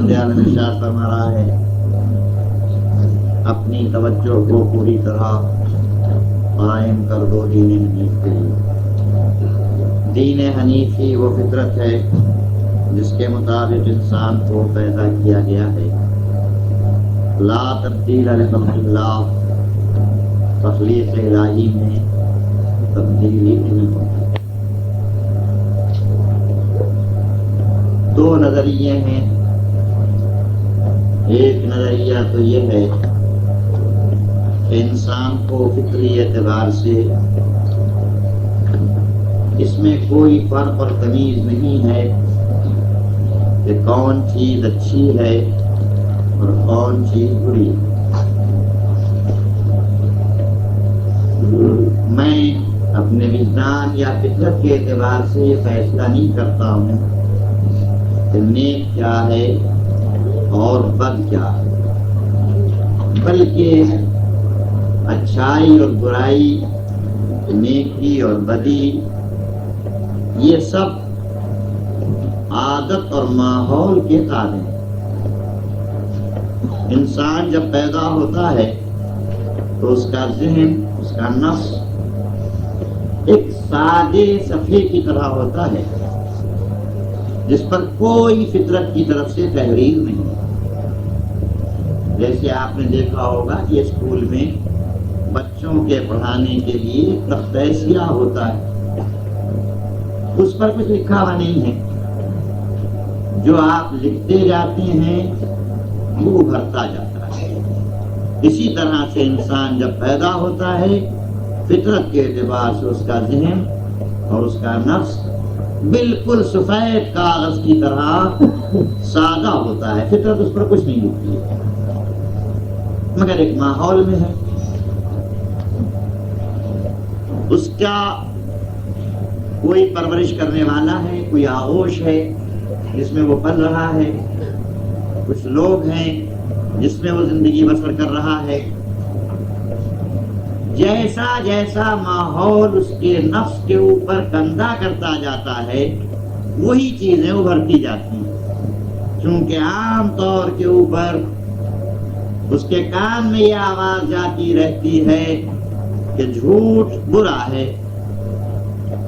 تعالی عالم ارشاد فرما رہا ہے اپنی توجہ کو پوری طرح قائم کر دو دین حنیف کے لیے۔ دین حنیفی وہ فطرت ہے جس کے مطابق انسان کو پیدا کیا گیا ہے۔ لا تبدیل لخلق اللہ، تخلیق الہی میں تبدیلی نہیں ہوتی۔ دو نظریے ہیں، ایک نظریہ تو یہ ہے کہ انسان کو فطری اعتبار سے اس میں کوئی فرق اور تمیز نہیں ہے کہ کون چیز اچھی ہے اور کون چیز بری۔ میں اپنے وجدان یا فطرت کے اعتبار سے یہ فیصلہ نہیں کرتا ہوں کہ نیک کیا ہے اور بد کیا ہے، بلکہ اچھائی اور برائی، نیکی اور بدی، یہ سب عادت اور ماحول کے تابع ہیں۔ انسان جب پیدا ہوتا ہے تو اس کا ذہن، اس کا نفس ایک سادے صفحے کی طرح ہوتا ہے جس پر کوئی فطرت کی طرف سے تحریر نہیں۔ جیسے آپ نے دیکھا ہوگا کہ اسکول میں بچوں کے پڑھانے کے لیے تختہ سیاہ ہوتا ہے، اس پر کچھ لکھا ہوا نہیں ہے، جو آپ لکھتے جاتے ہیں وہ بھرتا جاتا ہے۔ اسی طرح سے انسان جب پیدا ہوتا ہے فطرت کے اعتبار سے اس کا ذہن اور اس کا نفس بالکل سفید کاغذ کی طرح سادہ ہوتا ہے، فطرت اس پر کچھ نہیں لکھتی ہے، مگر ایک ماحول میں ہے، اس کا کوئی پرورش کرنے والا ہے، کوئی آغوش ہے جس میں وہ پل رہا ہے، کچھ لوگ ہیں جس میں وہ زندگی بسر کر رہا ہے۔ جیسا جیسا ماحول اس کے نفس کے اوپر گندا کرتا جاتا ہے وہی چیزیں ابھرتی جاتی ہیں، چونکہ عام طور کے اوپر اس کے کان میں یہ آواز جاتی رہتی ہے کہ جھوٹ برا ہے،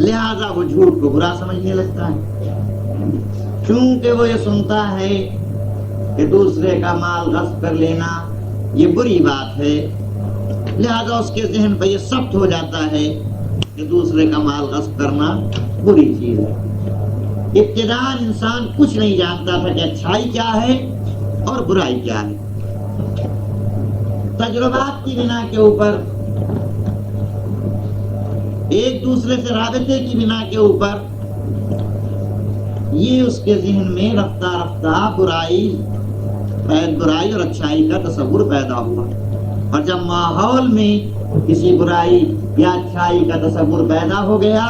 لہذا وہ جھوٹ کو برا سمجھنے لگتا ہے۔ چونکہ وہ یہ سنتا ہے کہ دوسرے کا مال غصب کر لینا یہ بری بات ہے، لہذا اس کے ذہن پہ یہ ثبت ہو جاتا ہے کہ دوسرے کا مال غصب کرنا بری چیز ہے۔ ابتداءً انسان کچھ نہیں جانتا تھا کہ اچھائی کیا ہے اور برائی کیا ہے۔ تجربات کی بنا کے اوپر، ایک دوسرے سے رابطے کی بنا کے اوپر یہ اس کے ذہن میں رفتہ رفتہ برائی اور اچھائی کا تصور پیدا ہوا، اور جب ماحول میں کسی برائی یا اچھائی کا تصور پیدا ہو گیا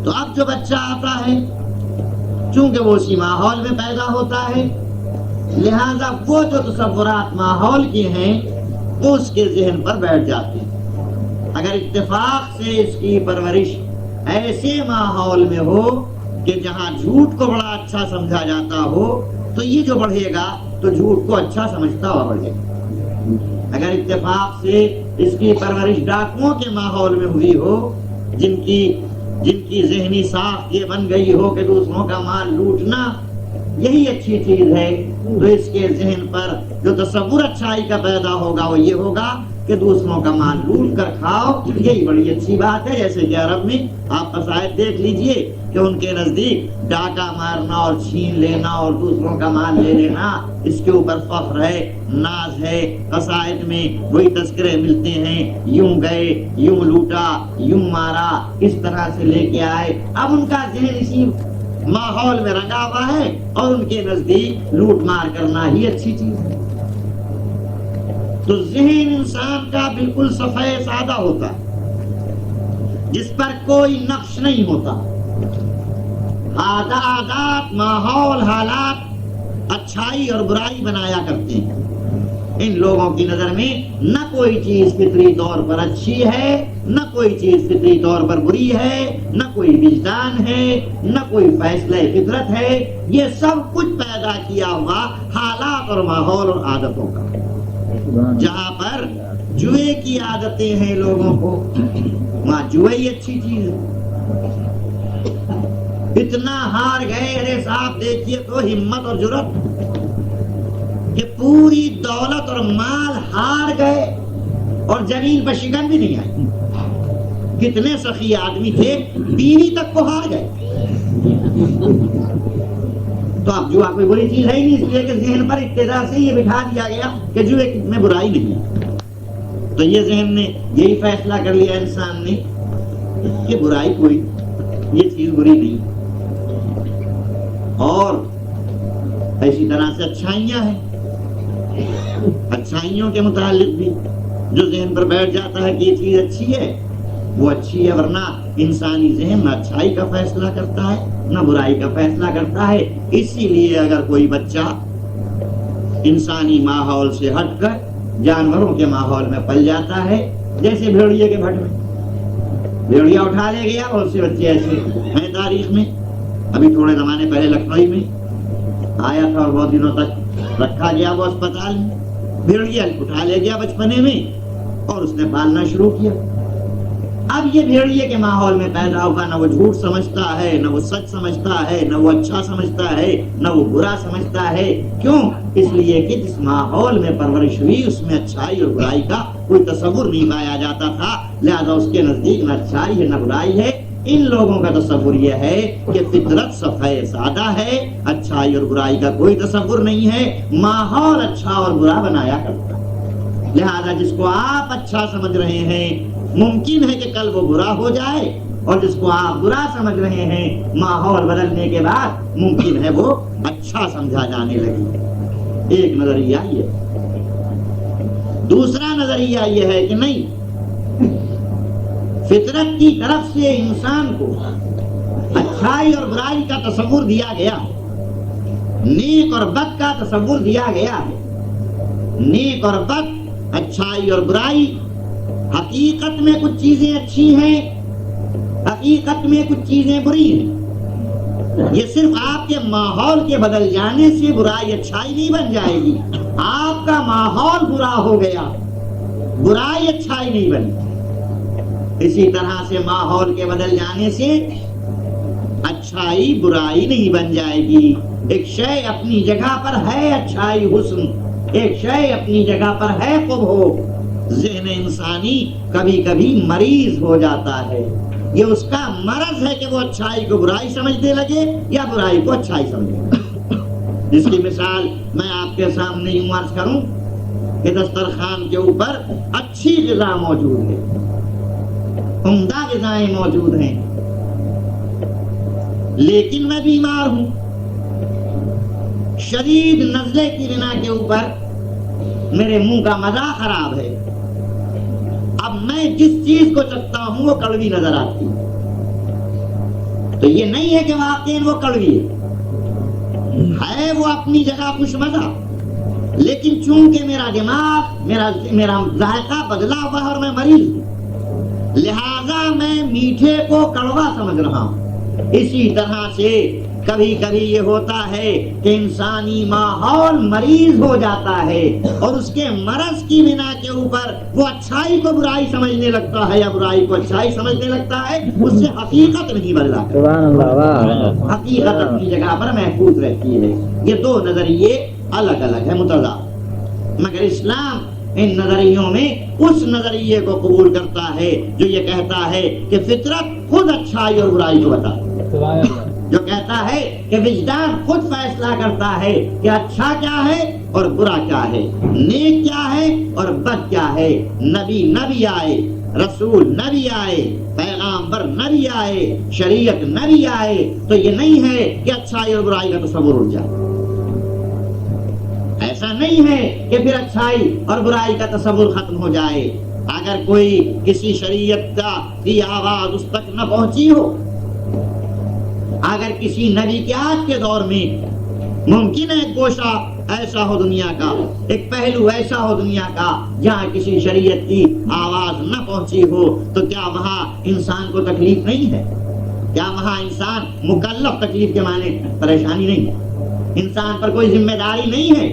تو اب جو بچہ آتا ہے چونکہ وہ اسی ماحول میں پیدا ہوتا ہے، لہذا وہ جو تصورات ماحول کے ہیں وہ اس کے ذہن پر بیٹھ جاتے ہیں۔ اگر اتفاق سے اس کی پرورش ایسے ماحول میں ہو کہ جہاں جھوٹ کو بڑا اچھا سمجھا جاتا ہو تو یہ جو بڑھے گا تو جھوٹ کو اچھا سمجھتا ہوا بڑھے گا۔ اگر اتفاق سے اس کی پرورش ڈاکوؤں کے ماحول میں ہوئی ہو، جن کی ذہنی ساخت یہ بن گئی ہو کہ دوسروں کا مال لوٹنا یہی اچھی چیز ہے، تو اس کے ذہن پر جو تصور اچھائی کا پیدا ہوگا وہ یہ ہوگا کہ دوسروں کا مال لوٹ کر کھاؤ یہی بڑی اچھی بات ہے۔ جیسے کہ عرب میں آپ قصائد دیکھ لیجئے کہ ان کے نزدیک ڈاکہ مارنا اور چھین لینا اور دوسروں کا مال لے لینا اس کے اوپر فخر ہے، ناز ہے۔ قصائد میں وہی تذکرے ملتے ہیں، یوں گئے، یوں لوٹا، یوں مارا، اس طرح سے لے کے آئے۔ اب ان کا ذہن اسی ماحول میں رنگا ہوا ہے اور ان کے نزدیک لوٹ مار کرنا ہی اچھی چیز ہے۔ تو ذہن انسان کا بالکل صفحہ سادہ ہوتا ہے جس پر کوئی نقش نہیں ہوتا۔ عادات، ماحول، حالات اچھائی اور برائی بنایا کرتے ہیں۔ ان لوگوں کی نظر میں نہ کوئی چیز فطری طور پر اچھی ہے نہ کوئی چیز فطری طور پر بری ہے، نہ کوئی وجدان ہے، نہ کوئی فیصلہ فطرت ہے، یہ سب کچھ پیدا کیا ہوا حالات اور ماحول اور عادتوں کا۔ جہاں پر جوئے کی عادتیں ہیں لوگوں کو، وہاں جوئے ہی اچھی چیز ہے۔ اتنا ہار گئے، ارے صاحب دیکھیے تو ہمت اور جرات کہ پوری دولت اور مال ہار گئے اور زمین پر شکن بھی نہیں آئی۔ کتنے سخی آدمی تھے، بیوی تک کو ہار گئے۔ تو اب جوا کوئی بری چیز ہے ہی نہیں، اس لیے کہ ذہن پر ابتدا سے یہ بٹھا دیا گیا کہ جوے میں برائی نہیں ہے۔ تو یہ ذہن نے یہی فیصلہ کر لیا انسان نے کہ برائی کوئی، یہ چیز بری نہیں۔ اور اسی طرح سے اچھائیاں ہیں، اچھائیوں کے متعلق بھی جو ذہن پر بیٹھ جاتا ہے کہ یہ چیز اچھی ہے وہ اچھی ہے، ورنہ انسانی ذہن نہ اچھائی کا فیصلہ کرتا ہے نہ برائی کا فیصلہ کرتا ہے۔ اسی لیے اگر کوئی بچہ انسانی ماحول سے ہٹ کر جانوروں کے ماحول میں پل جاتا ہے، جیسے بھیڑیے کے بھٹ میں بھیڑیا اٹھا لے گیا، بہت سے بچے ایسے ہیں تاریخ میں، ابھی تھوڑے زمانے پہلے لکھنؤ میں آیا تھا اور بہت دنوں تک رکھا گیا وہ اسپتال میں۔ بھیڑیا اٹھا لے گیا بچپنے میں اور اس نے پالنا شروع کیا۔ اب یہ بھیڑیے کے ماحول میں پیدا ہوگا، نہ وہ جھوٹ سمجھتا ہے، نہ وہ سچ سمجھتا ہے، نہ وہ اچھا سمجھتا ہے، نہ وہ برا سمجھتا ہے۔ کیوں؟ اس لیے کہ جس ماحول میں پرورش ہوئی اس میں اچھائی اور برائی کا کوئی تصور نہیں پایا جاتا تھا، لہذا اس کے نزدیک نہ اچھائی ہے نہ برائی ہے۔ ان لوگوں کا تصور یہ ہے کہ فطرت صفحہ سادہ ہے، اچھائی اور برائی کا کوئی تصور نہیں ہے، ماحول اچھا اور برا بنایا کرتا ہے۔ لہذا جس کو آپ اچھا سمجھ رہے ہیں ممکن ہے کہ کل وہ برا ہو جائے، اور جس کو آپ برا سمجھ رہے ہیں ماحول بدلنے کے بعد ممکن ہے وہ اچھا سمجھا جانے لگے۔ ایک نظریہ یہ۔ دوسرا نظریہ یہ ہے کہ نہیں، فطرت کی طرف سے انسان کو اچھائی اور برائی کا تصور دیا گیا ہے، نیک اور بد کا تصور دیا گیا ہے۔ نیک اور بد، اچھائی اور برائی، حقیقت میں کچھ چیزیں اچھی ہیں، حقیقت میں کچھ چیزیں بری ہیں۔ یہ صرف آپ کے ماحول کے بدل جانے سے برائی اچھائی نہیں بن جائے گی۔ آپ کا ماحول برا ہو گیا، برائی اچھائی نہیں بنی۔ اسی طرح سے ماحول کے بدل جانے سے اچھائی برائی نہیں بن جائے گی۔ ایک شے اپنی جگہ پر ہے اچھائی حسن، ایک شے اپنی جگہ پر ہے قبح۔ ذہن انسانی کبھی کبھی مریض ہو جاتا ہے، یہ اس کا مرض ہے کہ وہ اچھائی کو برائی سمجھنے لگے یا برائی کو اچھائی سمجھے۔ جس کی مثال میں آپ کے سامنے یوں عرض کروں کہ دسترخوان کے اوپر اچھی غذا موجود ہے، عمدہ غذائیں موجود ہیں، لیکن میں بیمار ہوں، شدید نزلے کی بنا کے اوپر میرے منہ کا مزہ خراب ہے، اب میں جس چیز کو چکھتا ہوں وہ کڑوی نظر آتی ہے۔ تو یہ نہیں ہے کہ واقعی وہ کڑوی ہے وہ اپنی جگہ خوش مزہ، لیکن چونکہ میرا دماغ میرا ذائقہ بدلا ہوا ہے اور میں مریض ہوں، لہذا میں میٹھے کو کڑوا سمجھ رہا ہوں۔ اسی طرح سے کبھی کبھی یہ ہوتا ہے کہ انسانی ماحول مریض ہو جاتا ہے اور اس کے مرض کی بنا کے اوپر وہ اچھائی کو برائی سمجھنے لگتا ہے یا برائی کو اچھائی سمجھنے لگتا ہے، اس سے حقیقت نہیں بدلا، حقیقت اپنی جگہ پر محفوظ رہتی ہے۔ یہ دو نظریے الگ الگ ہیں، متضاد، مگر اسلام ان نظریوں میں اس نظریے کو قبول کرتا ہے جو یہ کہتا ہے کہ فطرت خود اچھائی اور برائی کو بتا، جو کہتا ہے کہ وجدان خود فیصلہ کرتا ہے کہ اچھا کیا ہے اور برا کیا ہے، نیک کیا ہے اور بد کیا ہے۔ نبی آئے، رسول نبی آئے، پیغامبر نبی آئے، شریعت نبی آئے، تو یہ نہیں ہے کہ اچھائی اور برائی کا تصور اٹھ جائے۔ ایسا نہیں ہے کہ پھر اچھائی اور برائی کا تصور ختم ہو جائے۔ اگر کوئی کسی شریعت کی آواز اس تک نہ پہنچی ہو، اگر کسی نبی کے آج کے دور میں ممکن ہے گوشہ ایسا ہو دنیا کا، ایک پہلو ایسا ہو دنیا کا جہاں کسی شریعت کی آواز نہ پہنچی ہو، تو کیا وہاں انسان کو تکلیف نہیں ہے؟ کیا وہاں انسان مکلف، تکلیف کے معنی پریشانی نہیں ہے، انسان پر کوئی ذمہ داری نہیں ہے،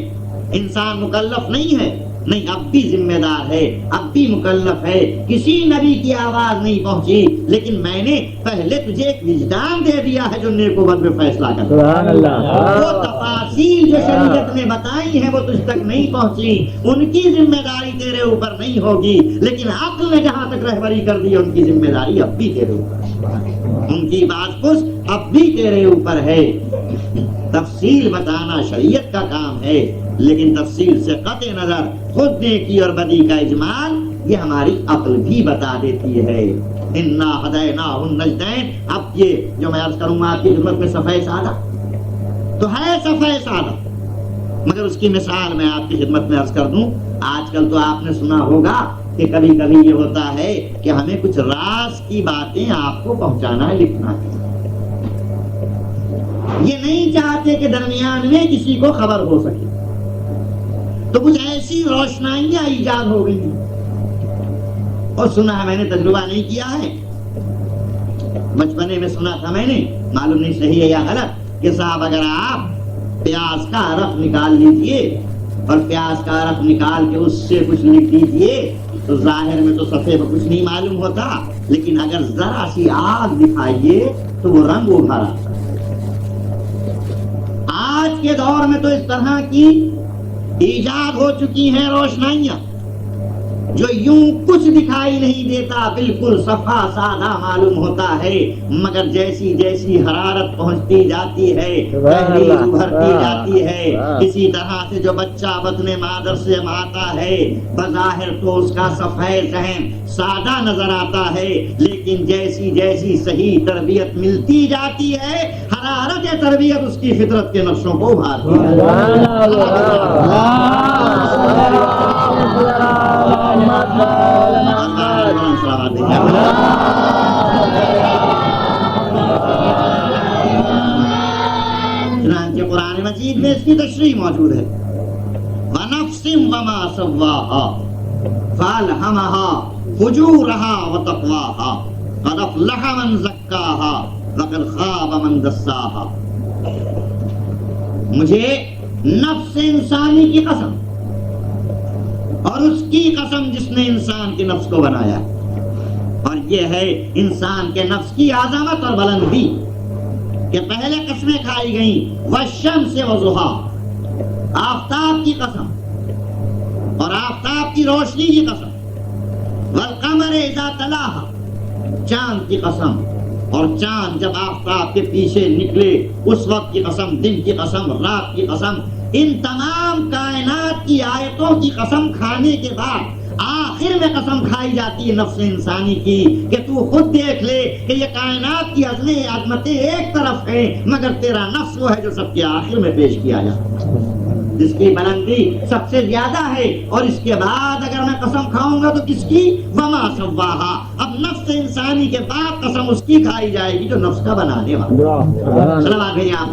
انسان مکلف نہیں ہے؟ نہیں، اب بھی ذمہ دار ہے، اب بھی مکلف ہے۔ کسی نبی کی آواز نہیں پہنچی، لیکن میں نے پہلے تجھے ایک وجدان دے دیا ہے جو نیک و بد میں فیصلہ کرتا ہے۔ سبحان اللہ۔ وہ تفاصیل جو شریعت نے بتائی ہیں وہ تجھ تک نہیں پہنچی، ان کی ذمہ داری تیرے اوپر نہیں ہوگی، لیکن عقل نے جہاں تک رہبری کر دی ان کی ذمہ داری اب بھی تیرے اوپر ہے، ان کی بات پوچھ اب بھی تیرے اوپر ہے۔ تفصیل بتانا شریعت کا کام ہے، لیکن تفصیل سے قطع نظر خود نیکی اور بدی کا اجمال یہ ہماری عقل بھی بتا دیتی ہے۔ انا ہدیناہ النجدین، اب یہ جو میں عرض کروں گا آپ کی خدمت میں صفحہ سادہ تو ہے، صفحہ سادہ، مگر اس کی مثال میں آپ کی خدمت میں عرض کر دوں۔ آج کل تو آپ نے سنا ہوگا کہ کبھی کبھی یہ ہوتا ہے کہ ہمیں کچھ راز کی باتیں آپ کو پہنچانا ہے، لکھنا ہے، یہ نہیں چاہتے کہ درمیان میں کسی کو خبر ہو سکے، تو کچھ ایسی روشنائیاں ایجاد ہو گئی ہیں، اور سنا ہے میں نے، تجربہ نہیں کیا ہے، بچپنے میں سنا تھا میں نے، معلوم نہیں صحیح ہے یا غلط، کہ صاحب اگر آپ پیاز کا عرق نکال لیجئے اور پیاز کا عرق نکال کے اس سے کچھ لکھ دیجئے تو ظاہر میں تو صفحے پر کچھ نہیں معلوم ہوتا، لیکن اگر ذرا سی آگ دکھائیے تو وہ رنگ ابھر آتا۔ آج کے دور میں تو اس طرح کی ایجاد ہو چکی ہیں روشنائیاں جو یوں کچھ دکھائی نہیں دیتا، بالکل صفحہ سادہ معلوم ہوتا ہے، مگر جیسی جیسی حرارت پہنچتی جاتی ہے، تحریر ابھرتی جاتی ہے، اسی طرح سے جو بچہ بطن مادر سے آتا ہے بظاہر تو اس کا صفحہ ذہن سادہ نظر آتا ہے، لیکن جیسی جیسی صحیح تربیت ملتی جاتی ہے، حرارت تربیت اس کی فطرت کے نقشوں کو ابھارتی ہے۔ چنانچہ قرآن مجید میں اس کی تشریح موجود ہے، وَنَفْسٍ وَمَا سَوَّاهَا فَأَلْهَمَهَا فُجُورَهَا وَتَقْوَاهَا قَدْ أَفْلَحَ مَنْ زَكَّاهَا وَقَدْ خَابَ مَنْ دَسَّاهَا۔ مجھے نفس انسانی کی قسم اور اس کی قسم جس نے انسان کے نفس کو بنایا، اور یہ ہے انسان کے نفس کی عظمت اور بلندی کہ پہلے قسمیں کھائی گئیں، والشمس وضحاها، آفتاب کی قسم اور آفتاب کی روشنی کی قسم، والقمر اذا تلاها، چاند کی قسم اور چاند جب آفتاب کے پیچھے نکلے اس وقت کی قسم، دن کی قسم، رات کی قسم، ان تمام کائنات کی آیتوں کی قسم کھانے کے بعد آخر میں قسم کھائی جاتی ہے نفس انسانی کی کہ تو خود دیکھ لے کہ یہ کائنات کی عظمتیں ایک طرف ہیں، مگر تیرا نفس وہ ہے جو سب کے آخر میں پیش کیا جاتا ہے، جس کی بلندی سب سے زیادہ ہے، اور اس کے بعد اگر میں قسم کھاؤں گا تو کس کی؟ وما سواہا، اب نفس انسانی کے بعد قسم اس کی کھائی جائے گی جو نفس کا بنانے والا۔ صلوات بھیجیں آپ،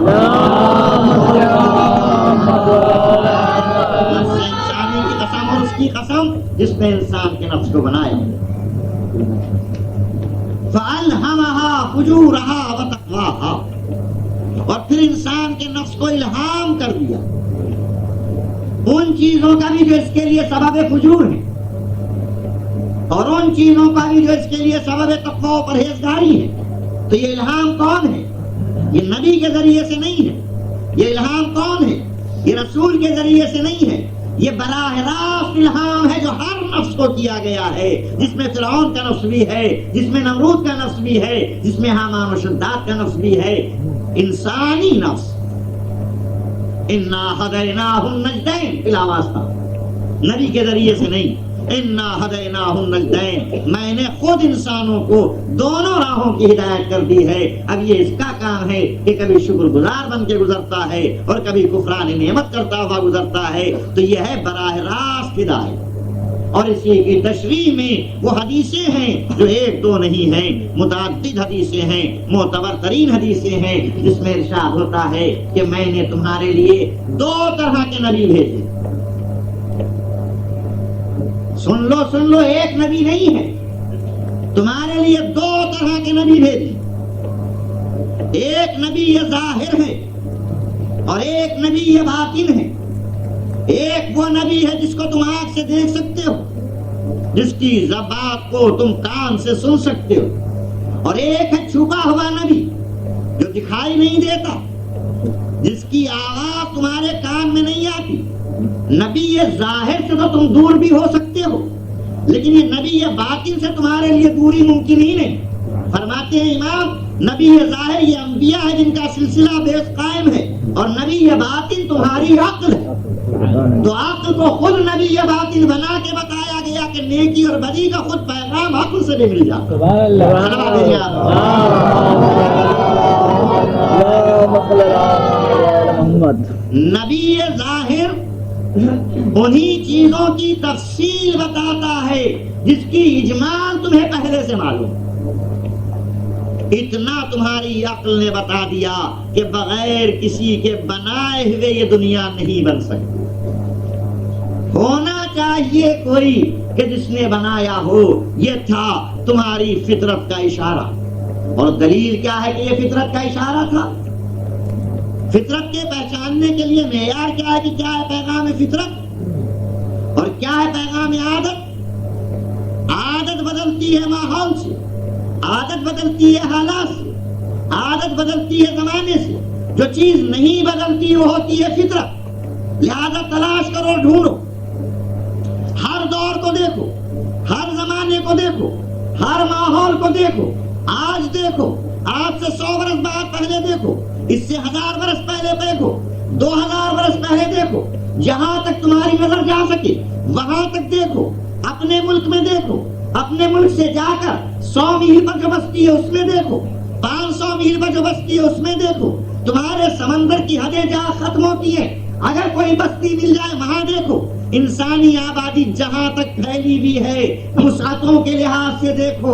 نفس انسانی کی قسم اور اس کی قسم جس نے انسان کے نفس کو بنایا۔ فَأَلْهَمَهَا فُجُورَهَا وَتَقْوَاهَا، اور پھر انسان کے نفس کو الہام کر دیا ان چیزوں کا بھی جو اس کے لیے سبب فجور ہے، اور ان چیزوں کا بھی جو اس کے لیے سبب تقویٰ و پرہیزگاری ہے۔ تو یہ الہام کون ہے؟ یہ نبی کے ذریعے سے نہیں ہے، یہ الہام کون ہے؟ یہ رسول کے ذریعے سے نہیں ہے، یہ براہ راست الہام ہے جو ہر نفس کو کیا گیا ہے، جس میں فرعون کا نفس بھی ہے، جس میں نمرود کا نفس بھی ہے، جس میں حامان و شداد کا نفس بھی ہے، انسانی نفس۔ انا ہدیناہ النجدین بلا واسطہ، نبی کے ذریعے سے نہیں، انا ہدیناہ النجدین، میں نے خود انسانوں کو دونوں راہوں کی ہدایت کر دی ہے۔ اب یہ اس کا کام ہے کہ کبھی شکر گزار بن کے گزرتا ہے اور کبھی کفران نعمت کرتا ہوا گزرتا ہے، تو یہ ہے براہ راست ہدایت۔ اور اسی کی تشریح میں وہ حدیثیں ہیں جو ایک دو نہیں ہیں، متعدد حدیثیں ہیں، معتبر ترین حدیثیں ہیں، جس میں ارشاد ہوتا ہے کہ میں نے تمہارے لیے 2 طرح کے نبی بھیجے۔ سن لو ایک نبی نہیں ہے، تمہارے لیے 2 طرح کے نبی بھیجے۔ ایک نبی یہ ظاہر ہے اور ایک نبی یہ باطن ہے۔ ایک وہ نبی ہے جس کو تم آنکھ سے دیکھ سکتے ہو، جس کی زبان کو تم کان سے سن سکتے ہو، اور ایک ہے چھپا ہوا نبی جو دکھائی نہیں دیتا، جس کی آواز تمہارے کان میں نہیں آتی۔ نبی یہ ظاہر سے تو تم دور بھی ہو سکتے ہو، لیکن یہ نبی یہ باطن سے تمہارے لیے دوری ممکن ہی نہیں۔ فرماتے ہیں امام، نبی یہ ظاہر یہ انبیاء ہے جن کا سلسلہ بیس قائم ہے، اور نبی یہ باطن تمہاری عقل ہے۔ تو عقل کو خود نبی یہ باطن بنا کے بتایا گیا کہ نیکی اور بدی کا خود پیغام عقل سے بھی مل جاتا ہے۔ نبی ظاہر انہی چیزوں کی تفصیل بتاتا ہے جس کی اجمال تمہیں پہلے سے معلوم۔ اتنا تمہاری عقل نے بتا دیا کہ بغیر کسی کے بنائے ہوئے یہ دنیا نہیں بن سکتی۔ ہونا چاہیے کوئی کہ جس نے بنایا ہو، یہ تھا تمہاری فطرت کا اشارہ۔ اور دلیل کیا ہے کہ یہ فطرت کا اشارہ تھا؟ فطرت کے پہچاننے کے لیے معیار کیا ہے کہ کیا ہے پیغام فطرت اور کیا ہے پیغام عادت؟ عادت بدلتی ہے ماحول سے، عادت بدلتی ہے حالات سے، عادت بدلتی ہے زمانے سے۔ جو چیز نہیں بدلتی وہ ہوتی ہے فطرت۔ لہذا تلاش کرو، ڈھونڈو، ہر دور کو دیکھو، ہر زمانے کو دیکھو، ہر ماحول کو دیکھو۔ آج دیکھو، آج سے 100 برس بعد پہلے دیکھو، اس سے 1000 برس پہلے دیکھو، 2000 برس پہلے دیکھو، جہاں تک تمہاری نظر جا سکے وہاں تک دیکھو۔ اپنے ملک میں دیکھو، اپنے ملک سے جا کر 100 میل پر جو بستی ہے اس میں دیکھو، 500 میل پر جو بستی ہے اس میں دیکھو۔ تمہارے سمندر کی حدیں جہاں ختم ہوتی ہیں، اگر کوئی بستی مل جائے وہاں دیکھو۔ انسانی آبادی جہاں تک پھیلی بھی ہے وسعتوں کے لحاظ سے دیکھو،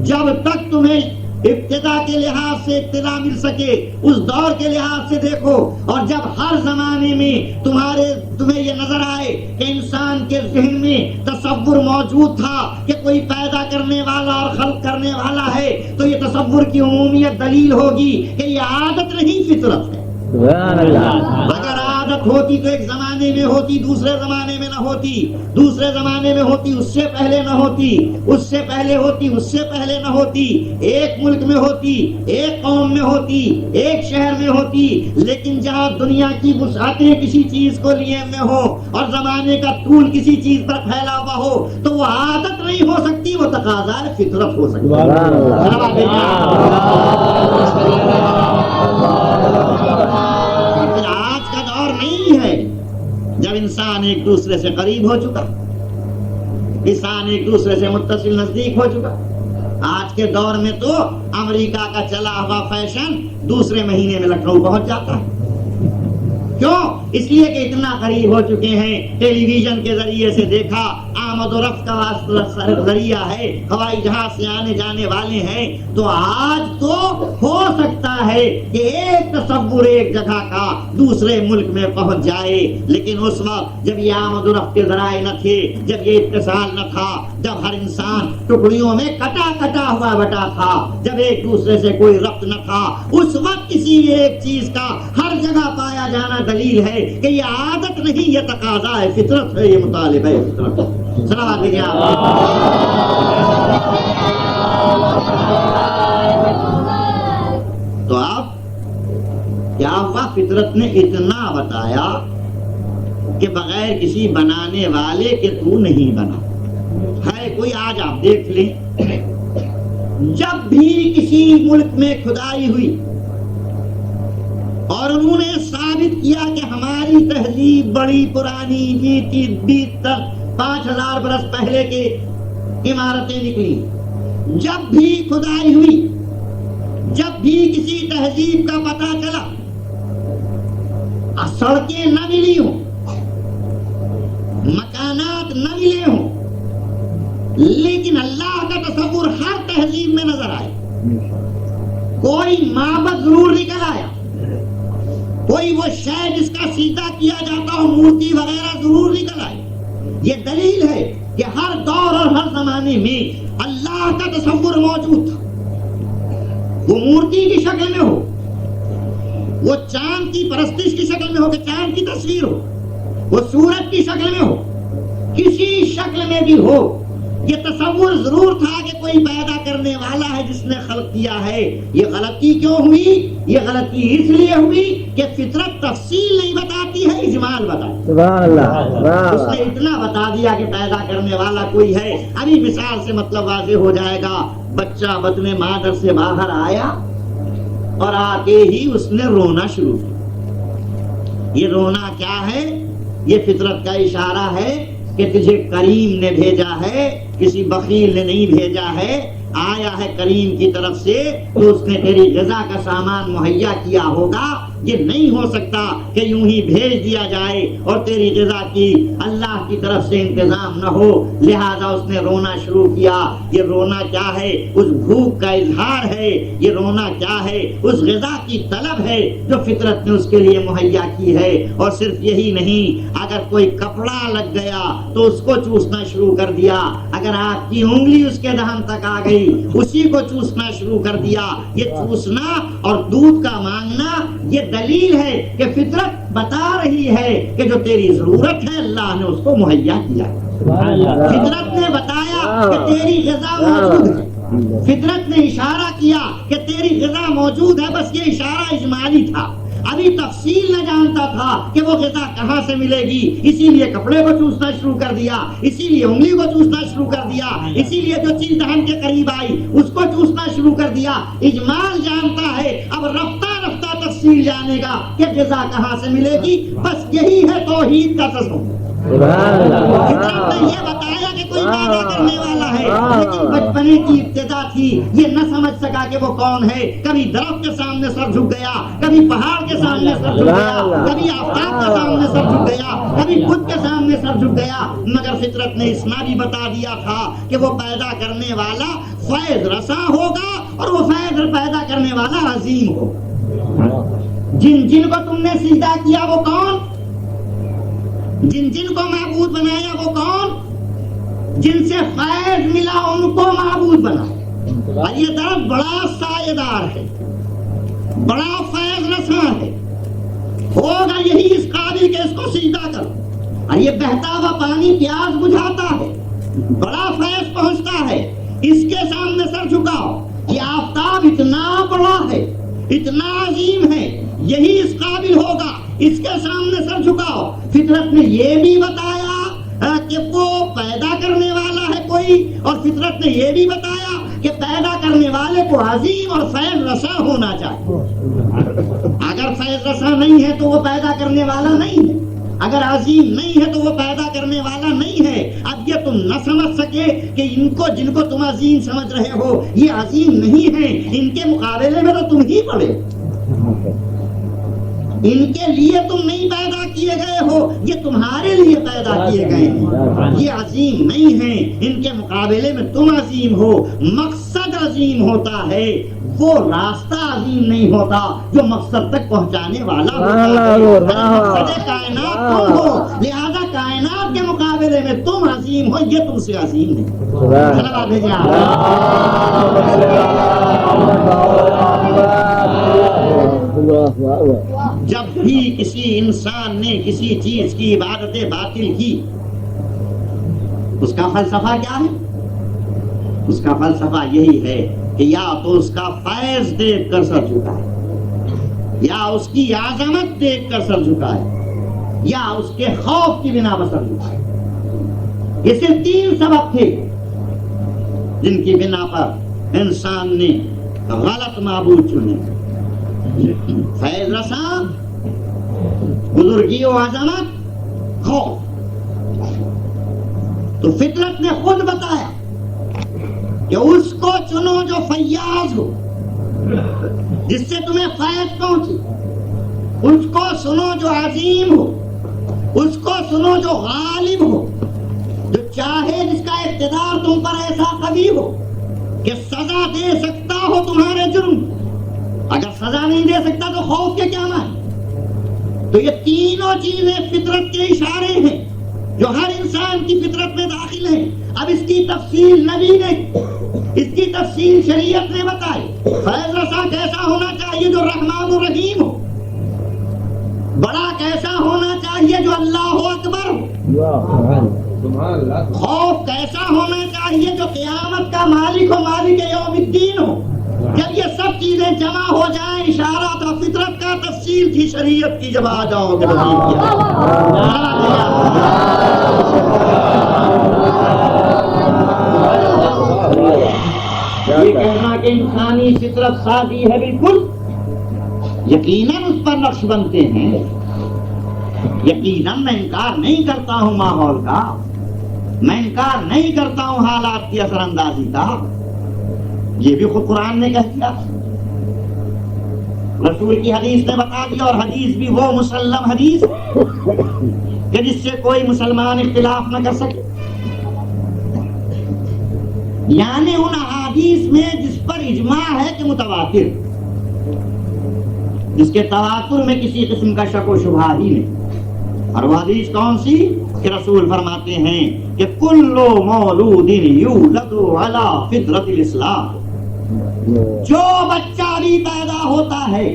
جب تک تمہیں ابتدا کے لحاظ سے اطلاع مل سکے اس دور کے لحاظ سے دیکھو۔ اور جب ہر زمانے میں تمہیں یہ نظر آئے کہ انسان کے ذہن میں تصور موجود تھا کہ کوئی پیدا کرنے والا اور خلق کرنے والا ہے، تو یہ تصور کی عمومیت دلیل ہوگی کہ یہ عادت نہیں فطرت ہے۔ اگر عادت ہوتی تو ایک زمانے میں ہوتی، دوسرے زمانے میں نہ ہوتی، دوسرے زمانے میں ہوتی اس سے پہلے نہ ہوتی، اس سے پہلے ہوتی اس سے پہلے نہ ہوتی، ایک ملک میں ہوتی، ایک قوم میں ہوتی، ایک شہر میں ہوتی۔ لیکن جہاں دنیا کی وسعتیں کسی چیز کو لیے میں ہو اور زمانے کا طول کسی چیز پر پھیلا ہوا ہو تو وہ عادت نہیں ہو سکتی، وہ تقاضا فطرت ہو سکتی ہے۔ آج کا دور نہیں ہے جب انسان ایک دوسرے سے قریب ہو چکا، انسان ایک دوسرے سے متصل نزدیک ہو چکا۔ آج کے دور میں تو امریکہ کا چلا ہوا فیشن دوسرے مہینے میں لکھنؤ پہنچ جاتا ہے۔ کیوں؟ اس لیے کہ اتنا قریب ہو چکے ہیں، ٹیلی ویژن کے ذریعے سے دیکھا، آمد و رفت کا ذریعہ ہے، ہوائی جہاز سے آنے جانے والے ہیں۔ تو آج تو ہو سکتا ہے کہ ایک تصور ایک جگہ کا دوسرے ملک میں پہنچ جائے، لیکن اس وقت جب یہ آمد و رفت کے ذرائع نہ تھے، جب یہ اتصال نہ تھا، جب ہر انسان ٹکڑیوں میں کٹا ہوا بٹا تھا، جب ایک دوسرے سے کوئی ربط نہ تھا، اس وقت کسی ایک چیز کا ہر جگہ پایا جانا دلیل ہے کہ یہ عادت نہیں، یہ تقاضا ہے، فطرت ہے، یہ مطالبہ ہے فطرت۔ سلام دیجیے تو اب کیا ہوا؟ فطرت نے اتنا بتایا کہ بغیر کسی بنانے والے کے تو نہیں بنا ہے کوئی۔ آج آپ دیکھ لیں، جب بھی کسی ملک میں کھدائی ہوئی اور انہوں نے ثابت کیا کہ ہماری تہذیب بڑی پرانی 5000 برس پہلے کی عمارتیں نکلی، جب بھی کھدائی ہوئی، جب بھی کسی تہذیب کا پتہ چلا، سڑکیں نہ ملی ہوں، مکانات نہ ملے ہوں، کوئی معبد ضرور نکل آیا، کوئی وہ شے جس کا سیدھا کیا جاتا ہو مورتی وغیرہ ضرور نکل آئی۔ یہ دلیل ہے کہ ہر دور اور ہر زمانے میں اللہ کا تصور موجود تھا، وہ مورتی کی شکل میں ہو، وہ چاند کی پرستش کی شکل میں ہو کہ چاند کی تصویر ہو، وہ سورج کی شکل میں ہو، کسی شکل میں بھی ہو، یہ تصور ضرور تھا کہ کوئی پیدا کرنے والا ہے جس نے خلق کیا ہے۔ یہ غلطی کیوں ہوئی؟ یہ غلطی اس لیے ہوئی کہ فطرت تفصیل نہیں بتاتی ہے، اجمال بتاتی۔ سبحان اللہ، اس نے اتنا بتا دیا کہ پیدا کرنے والا کوئی ہے۔ ابھی مثال سے مطلب واضح ہو جائے گا۔ بچہ بطن مادر سے باہر آیا اور آتے ہی اس نے رونا شروع کیا۔ یہ رونا کیا ہے؟ یہ فطرت کا اشارہ ہے کہ تجھے کریم نے بھیجا ہے، کسی بخیل نے نہیں بھیجا ہے، آیا ہے کریم کی طرف سے، تو اس نے تیری غذا کا سامان مہیا کیا ہوگا۔ یہ نہیں ہو سکتا کہ یوں ہی بھیج دیا جائے اور تیری غذا کی اللہ کی طرف سے انتظام نہ ہو، لہذا اس نے رونا شروع کیا۔ یہ رونا کیا ہے؟ اس بھوک کا اظہار ہے۔ یہ رونا کیا ہے؟ اس غذا کی طلب ہے جو فطرت نے اس کے لیے مہیا کی ہے۔ اور صرف یہی نہیں، اگر کوئی کپڑا لگ گیا تو اس کو چوسنا شروع کر دیا، اگر آپ کی انگلی اس کے دہن تک آ گئی اسی کو چوسنا شروع کر دیا۔ یہ چوسنا اور دودھ کا مانگنا یہ دلیل ہے کہ فطرت بتا رہی ہے کہ جو تیری ضرورت ہے اللہ نے اس کو مہیا کیا۔ فطرت نے بتایا کہ تیری غذا موجود ہے، فطرت نے اشارہ کیا کہ تیری غذا موجود ہے، بس یہ اشارہ اجمالی تھا، ابھی تفصیل نہ جانتا تھا کہ وہ غذا کہاں سے ملے گی، اسی لیے کپڑے کو چوسنا شروع کر دیا، اسی لیے انگلی کو چوسنا شروع کر دیا، اسی لیے جو چیز دہن کے قریب آئی اس کو چوسنا شروع کر دیا۔ اجمال جانتا ہے، اب رفتہ رفتہ تفصیل جانے گا کہ غذا کہاں سے ملے گی۔ بس یہی ہے توحید کا تصور۔ فطرت نے یہ بتایا کہ کوئی پیدا کرنے والا ہے، لیکن بچپنے کی ابتدا تھی، یہ نہ سمجھ سکا کہ وہ کون ہے۔ کبھی درخت کے سامنے سر جھک گیا، کبھی پہاڑ کے سامنے سر جھک گیا، کبھی آفتاب کے سامنے سر جھک گیا، کبھی خود کے سامنے سر جھک گیا، مگر فطرت نے اتنا بھی بتا دیا تھا کہ وہ پیدا کرنے والا فیض رساں ہوگا اور وہ فیض پیدا کرنے والا عظیم ہوگا۔ جن کو تم نے سجدہ کیا وہ کون؟ جن کو معبود بنایا وہ کون؟ جن سے فیض ملا ان کو معبود بنا۔ اور یہ درخت بڑا سایہ دار ہے، بڑا فیض رساں ہے، ہوگا یہی اس قابل کہ اس کو سجدہ کرو۔ اور یہ بہتا ہوا پانی پیاس بجھاتا ہے، بڑا فیض پہنچتا ہے، اس کے سامنے سر جھکاؤ۔ یہ آفتاب اتنا بڑا ہے، اتنا عظیم ہے، یہی اس قابل ہوگا، اس کے سامنے سر جھکاؤ۔ فطرت نے یہ بھی بتایا کہ وہ پیدا کرنے والا ہے کوئی، اور فطرت نے یہ بھی بتایا کہ پیدا کرنے والے کو عظیم اور فیض رساں ہونا چاہیے۔ اگر فیض رساں نہیں ہے تو وہ پیدا کرنے والا نہیں ہے، اگر عظیم نہیں ہے تو وہ پیدا کرنے والا نہیں ہے۔ اب یہ تم نہ سمجھ سکے کہ جن کو تم عظیم سمجھ رہے ہو یہ عظیم نہیں ہیں، ان کے مقابلے میں تو تم ہی پڑے، ان کے لیے تم نہیں پیدا کیے گئے ہو، یہ تمہارے لیے پیدا کیے گئے ہیں۔ یہ عظیم نہیں ہیں، ان کے مقابلے میں تم عظیم ہو۔ مقصد عظیم ہوتا ہے، وہ راستہ عظیم نہیں ہوتا جو مقصد تک پہنچانے والا ہوتا ہے۔ مقصد کائنات تم ہو، لہذا کائنات کے مقابلے میں تم عظیم ہو، یہ تم سے عظیم نہیں۔ جب بھی کسی انسان نے کسی چیز کی عبادت باطل کی، اس کا فلسفہ کیا ہے؟ اس کا فلسفہ یہی ہے کہ یا تو اس کا فیض دیکھ کر سر جھکائے، یا اس کی عظمت دیکھ کر سر جھکائے، یا اس کے خوف کی بنا پر سر جھکائے۔ یہ صرف 3 سبب تھے جن کی بنا پر انسان نے غلط معبود چنے: فیض رساں، بزرگی و عظمت، خوف۔ تو فطرت نے خود بتایا کہ اس کو چنو جو فیاض ہو، جس سے تمہیں فیض پہنچے، اس کو سنو جو عظیم ہو، اس کو سنو جو غالب ہو، جو چاہے جس کا اقتدار تم پر ایسا قوی ہو کہ سزا دے سکتا ہو تمہارے جرم، اگر سزا نہیں دے سکتا تو خوف کے کیا معنی؟ تو یہ تینوں چیزیں فطرت کے اشارے ہیں جو ہر انسان کی فطرت میں داخل ہیں۔ اب اس کی تفصیل نبی نے، اس کی تفصیل شریعت نے بتائی۔ فیض رسا کیسا ہونا چاہیے؟ جو رحمان الرحیم ہو۔ بڑا کیسا ہونا چاہیے؟ جو اللہ اکبر ہو۔ خوف کیسا ہونا چاہیے؟ جو قیامت کا مالک ہو، مالک یوم الدین ہو۔ جب یہ سب چیزیں جمع ہو جائیں، اشارات اور فطرت کا تفصیل کی شریعت کی جب آ جاؤ گے یہ کہنا کہ انسانی فطرت سادی ہے، بالکل یقیناً اس پر نقش بنتے ہیں، یقیناً میں انکار نہیں کرتا ہوں ماحول کا، میں انکار نہیں کرتا ہوں حالات کی اثر اندازی کا، یہ بھی خود قرآن نے کہہ دیا، رسول کی حدیث نے بتا دیا، اور حدیث بھی وہ مسلم حدیث کہ جس سے کوئی مسلمان اختلاف نہ کر سکے، یعنی ان احادیث میں جس پر اجماع ہے کہ متواتر، جس کے تواتر میں کسی قسم کا شک و شبہ ہی نہیں۔ اور وہ حدیث کون سی کہ رسول فرماتے ہیں کہ کل مولود یولد علی فطرت الاسلام، جو بچہ بھی پیدا ہوتا ہے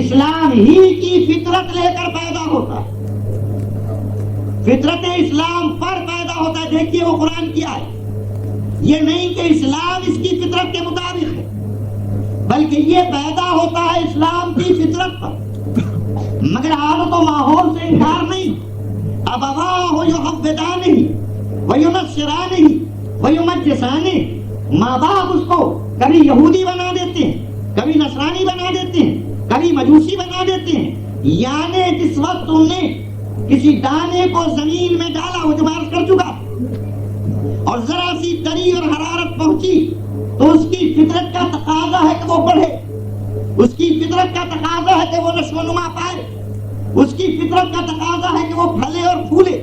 اسلام ہی کی فطرت لے کر پیدا ہوتا ہے، فطرت اسلام پر پیدا ہوتا ہے۔ دیکھیے وہ قرآن کی آیت، یہ نہیں کہ اسلام اس کی فطرت کے مطابق ہے، بلکہ یہ پیدا ہوتا ہے اسلام کی فطرت پر، مگر عادت و ماحول سے انکار نہیں۔ ابواہ یحودانہ وینصرانہ ویمجسانہ، ماں باپ اس کو کبھی یہودی بنا دیتے ہیں، کبھی نصرانی بنا دیتے ہیں، کبھی مجوسی بنا دیتے ہیں۔ یعنی جس وقت تم نے کسی دانے کو زمین میں ڈالا، وہ جو عرض کر چکا، اور ذرا سی تری اور حرارت پہنچی تو اس کی فطرت کا تقاضا ہے کہ وہ بڑھے، اس کی فطرت کا تقاضا ہے کہ وہ نشو و نما پائے، اس کی فطرت کا تقاضا ہے کہ وہ پھلے اور پھولے،